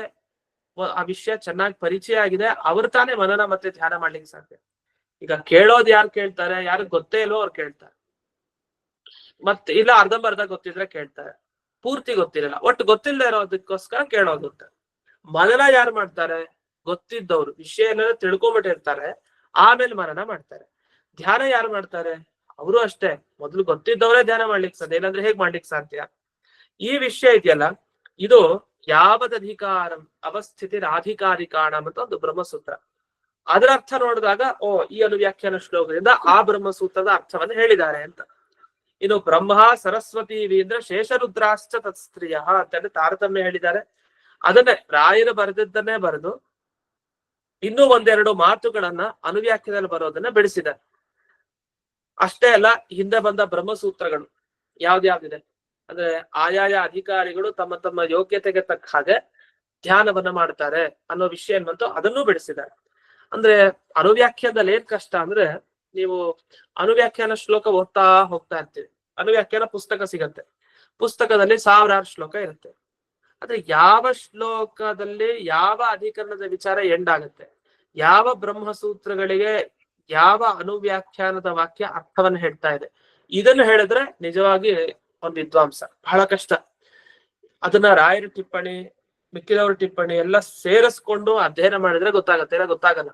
S1: ಆ ವಿಷಯ ಚೆನ್ನಾಗಿ ಪರಿಚಯ ಆಗಿದೆ ಅವ್ರು ತಾನೇ ಮನನ ಮತ್ತೆ ಧ್ಯಾನ ಮಾಡ್ಲಿಕ್ಕೆ ಸಾಧ್ಯ. ಈಗ ಕೇಳೋದು ಯಾರು ಕೇಳ್ತಾರೆ? ಯಾರಿಗೆ ಗೊತ್ತೇ ಇಲ್ವೋ ಅವ್ರು ಕೇಳ್ತಾರೆ, ಮತ್ತೆ ಇಲ್ಲ ಅರ್ಧಂಬರ್ಧ ಗೊತ್ತಿದ್ರೆ ಕೇಳ್ತಾರೆ, ಪೂರ್ತಿ ಗೊತ್ತಿರಲ್ಲ, ಒಟ್ಟು ಗೊತ್ತಿಲ್ಲದೆ ಇರೋದಕ್ಕೋಸ್ಕರ ಕೇಳೋದು ಅಂತ. ಮನನ ಯಾರು ಮಾಡ್ತಾರೆ? ಗೊತ್ತಿದ್ದವ್ರು, ವಿಷಯ ಎಲ್ಲ ತಿಳ್ಕೊಂಬಿಟ್ಟಿರ್ತಾರೆ, ಆಮೇಲೆ ಮನನ ಮಾಡ್ತಾರೆ. ಧ್ಯಾನ ಯಾರು ಮಾಡ್ತಾರೆ? ಅವರು ಅಷ್ಟೇ, ಮೊದಲು ಗೊತ್ತಿದ್ದವರೇ ಧ್ಯಾನ ಮಾಡ್ಲಿಕ್ಕೆ ಸಾಧ್ಯ, ಇಲ್ಲಾಂದ್ರೆ ಹೇಗ್ ಮಾಡ್ಲಿಕ್ಕೆ ಸಾಧ್ಯ? ಈ ವಿಷಯ ಇದೆಯಲ್ಲ, ಇದು ಯಾವದಧಿಕಾರಂ ಅವಸ್ಥಿತಿ ರಾಧಿಕಾರಿಕಾಣಂ ಅಂತ ಒಂದು ಬ್ರಹ್ಮಸೂತ್ರ. ಅದರ ಅರ್ಥ ನೋಡಿದಾಗ ಓ ಈ ಅನುವ್ಯಾಖ್ಯಾನ ಶ್ಲೋಕದಿಂದ ಆ ಬ್ರಹ್ಮಸೂತ್ರದ ಅರ್ಥವನ್ನು ಹೇಳಿದ್ದಾರೆ ಅಂತ. ಇನ್ನು ಬ್ರಹ್ಮ ಸರಸ್ವತಿ ವೀಂದ್ರ ಶೇಷರುದ್ರಾಶ್ಚ ತತ್ಸ್ತ್ರೀಯ ಅಂತ ತಾರತಮ್ಯ ಹೇಳಿದ್ದಾರೆ. ಅದನ್ನೇ ರಾಯರು ಬರೆದಿದ್ದನ್ನೇ ಬರೆದು ಇನ್ನೂ ಒಂದೆರಡು ಮಾತುಗಳನ್ನ ಅನುವ್ಯಾಖ್ಯಾನದಲ್ಲಿ ಬರೋದನ್ನ ಬೆಳೆಸಿದ್ದಾರೆ. ಅಷ್ಟೇ ಅಲ್ಲ, ಹಿಂದೆ ಬಂದ ಬ್ರಹ್ಮಸೂತ್ರಗಳು ಯಾವ್ದ್ಯಾವ್ದಿದೆ ಅಂದ್ರೆ ಆಯಾಯ ಅಧಿಕಾರಿಗಳು ತಮ್ಮ ತಮ್ಮ ಯೋಗ್ಯತೆಗೆ ತಕ್ಕ ಹಾಗೆ ಧ್ಯಾನವನ್ನ ಮಾಡ್ತಾರೆ ಅನ್ನೋ ವಿಷಯ ಬಂತು, ಅದನ್ನೂ ಬೆಳೆಸಿದ್ದಾರೆ. ಅಂದ್ರೆ ಅನುವ್ಯಾಖ್ಯಾನದಲ್ಲಿ ಏನ್ ಕಷ್ಟ ಅಂದ್ರೆ, ನೀವು ಅನುವ್ಯಾಖ್ಯಾನ ಶ್ಲೋಕ ಓದ್ತಾ ಹೋಗ್ತಾ ಇರ್ತೀವಿ, ಅನುವ್ಯಾಖ್ಯಾನ ಪುಸ್ತಕ ಸಿಗತ್ತೆ, ಪುಸ್ತಕದಲ್ಲಿ 1000 ಶ್ಲೋಕ ಇರುತ್ತೆ. ಆದ್ರೆ ಯಾವ ಶ್ಲೋಕದಲ್ಲಿ ಯಾವ ಅಧಿಕರಣದ ವಿಚಾರ ಎಂಡ್ ಆಗುತ್ತೆ, ಯಾವ ಬ್ರಹ್ಮಸೂತ್ರಗಳಿಗೆ ಯಾವ ಅನುವ್ಯಾಖ್ಯಾನದ ವಾಕ್ಯ ಅರ್ಥವನ್ನು ಹೇಳ್ತಾ ಇದೆ, ಇದನ್ನು ಹೇಳಿದ್ರೆ ನಿಜವಾಗಿ ಒಂದು ವಿದ್ವಾಂಸ ಬಹಳ ಕಷ್ಟ. ಅದನ್ನ ರಾಯರ ಟಿಪ್ಪಣಿ ಮಿಕ್ಕಿದವ್ರ ಟಿಪ್ಪಣಿ ಎಲ್ಲ ಸೇರಿಸ್ಕೊಂಡು ಅಧ್ಯಯನ ಮಾಡಿದ್ರೆ ಗೊತ್ತಾಗತ್ತೆ, ಇಲ್ಲ ಗೊತ್ತಾಗಲ್ಲ.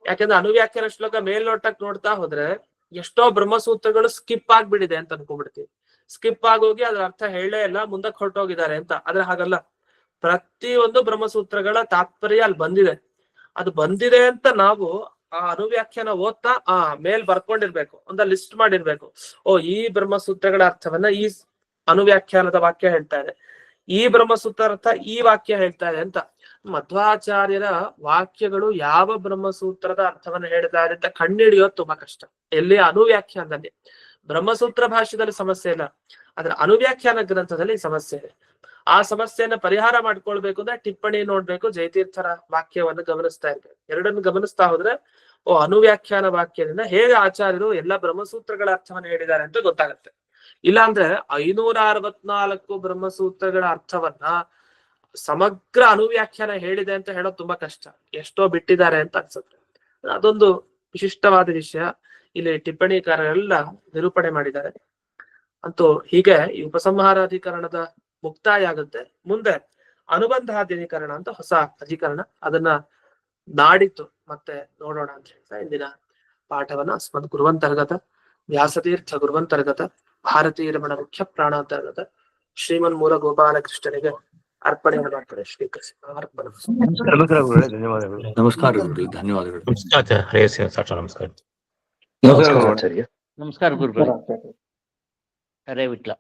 S1: ಯಾಕಂದ್ರೆ ಅನುವ್ಯಾಖ್ಯಾನ ಶ್ಲೋಕ ಮೇಲ್ನೋಟಕ್ ನೋಡ್ತಾ ಹೋದ್ರೆ ಎಷ್ಟೋ ಬ್ರಹ್ಮಸೂತ್ರಗಳು ಸ್ಕಿಪ್ ಆಗ್ಬಿಟ್ಟಿದೆ ಅಂತ ಅನ್ಕೊಂಡ್ಬಿಡ್ತೀವಿ. ಸ್ಕಿಪ್ ಆಗೋಗಿ ಅದ್ರ ಅರ್ಥ ಹೇಳೇ ಇಲ್ಲ, ಮುಂದಕ್ಕೆ ಹೊರಟೋಗಿದ್ದಾರೆ ಅಂತ. ಆದ್ರೆ ಹಾಗಲ್ಲ, ಪ್ರತಿಯೊಂದು ಬ್ರಹ್ಮಸೂತ್ರಗಳ ತಾತ್ಪರ್ಯ ಅಲ್ಲಿ ಬಂದಿದೆ. ಅದು ಬಂದಿದೆ ಅಂತ ನಾವು ಆ ಅನುವ್ಯಾಖ್ಯಾನ ಓದ್ತಾ ಮೇಲ್ ಬರ್ಕೊಂಡಿರ್ಬೇಕು, ಒಂದ ಲಿಸ್ಟ್ ಮಾಡಿರ್ಬೇಕು. ಓ ಈ ಬ್ರಹ್ಮಸೂತ್ರಗಳ ಅರ್ಥವನ್ನ ಈ ಅನುವ್ಯಾಖ್ಯಾನದ ವಾಕ್ಯ ಹೇಳ್ತಾ ಇದೆ, ಈ ಬ್ರಹ್ಮಸೂತ್ರ ಅರ್ಥ ಈ ವಾಕ್ಯ ಹೇಳ್ತಾ ಇದೆ ಅಂತ. ಮಧ್ವಾಚಾರ್ಯರ ವಾಕ್ಯಗಳು ಯಾವ ಬ್ರಹ್ಮಸೂತ್ರದ ಅರ್ಥವನ್ನ ಹೇಳಿದ್ದಾರೆ ಅಂತ ಕಂಡುಹಿಡಿಯೋದು ತುಂಬಾ ಕಷ್ಟ. ಎಲ್ಲಿ ಅನುವ್ಯಾಖ್ಯಾನದಲ್ಲಿ, ಬ್ರಹ್ಮಸೂತ್ರ ಭಾಷ್ಯದಲ್ಲಿ ಸಮಸ್ಯೆ ಇಲ್ಲ, ಆದ್ರೆ ಅನುವ್ಯಾಖ್ಯಾನ ಗ್ರಂಥದಲ್ಲಿ ಸಮಸ್ಯೆ ಇದೆ. ಆ ಸಮಸ್ಯೆಯನ್ನ ಪರಿಹಾರ ಮಾಡ್ಕೊಳ್ಬೇಕು ಅಂದ್ರೆ ಟಿಪ್ಪಣಿ ನೋಡ್ಬೇಕು, ಜಯತೀರ್ಥರ ವಾಕ್ಯವನ್ನು ಗಮನಿಸ್ತಾ ಇರ್ಬೇಕು. ಎರಡನ್ನು ಗಮನಿಸ್ತಾ ಹೋದ್ರೆ ಓ ಅನುವ್ಯಾಖ್ಯಾನ ವಾಕ್ಯದಿಂದ ಹೇಗೆ ಆಚಾರ್ಯರು ಎಲ್ಲ ಬ್ರಹ್ಮಸೂತ್ರಗಳ ಅರ್ಥವನ್ನು ಹೇಳಿದ್ದಾರೆ ಅಂತ ಗೊತ್ತಾಗತ್ತೆ. ಇಲ್ಲಾಂದ್ರೆ 564 ಬ್ರಹ್ಮಸೂತ್ರಗಳ ಅರ್ಥವನ್ನ ಸಮಗ್ರ ಅನುವ್ಯಾಖ್ಯಾನ ಹೇಳಿದೆ ಅಂತ ಹೇಳೋದು ತುಂಬಾ ಕಷ್ಟ, ಎಷ್ಟೋ ಬಿಟ್ಟಿದ್ದಾರೆ ಅಂತ ಅನ್ಸುತ್ತೆ. ಅದೊಂದು ವಿಶಿಷ್ಟವಾದ ವಿಷಯ ಇಲ್ಲಿ ಟಿಪ್ಪಣಿಕಾರರೆಲ್ಲ ನಿರೂಪಣೆ ಮಾಡಿದ್ದಾರೆ. ಅಂತೂ ಹೀಗೆ ಈ ಉಪಸಂಹಾರಾಧಿಕರಣದ ಮುಕ್ತಾಯ ಆಗುತ್ತೆ. ಮುಂದೆ ಅನುಬಂಧಾಧಿಕರಣ ಅಂತ ಹೊಸ ಅಧಿಕರಣ, ಅದನ್ನ ನಾಡಿದ್ದು ಮತ್ತೆ ನೋಡೋಣ ಅಂತ ಹೇಳ್ತಾ ಇಂದಿನ ಪಾಠವನ್ನ ಅಸ್ಮದ್ ಗುರುವಂತರ್ಗತ ವ್ಯಾಸತೀರ್ಥ ಗುರುವಂತರ್ಗತ ಭಾರತೀಯ ರಮಣ ಮುಖ್ಯ ಪ್ರಾಣಾಂತರ್ಗತ ಶ್ರೀಮನ್ ಮೂಲ ಗೋಪಾಲಕೃಷ್ಣನಿಗೆ ಅರ್ಪಣೆ ಮಾಡ್ತಾರೆ. ಶ್ರೀಕೃಷ್ಣ ಅರ್ಪಣ.
S2: ಧನ್ಯವಾದಗಳು. ನಮಸ್ಕಾರ ಗುರುಗಳೇ, ಧನ್ಯವಾದಗಳು.
S3: ನಮಸ್ಕಾರ. ನಮಸ್ಕಾರ ಗುರುಗಳೇ. ಹರೇ ವಿಟ್ಲ.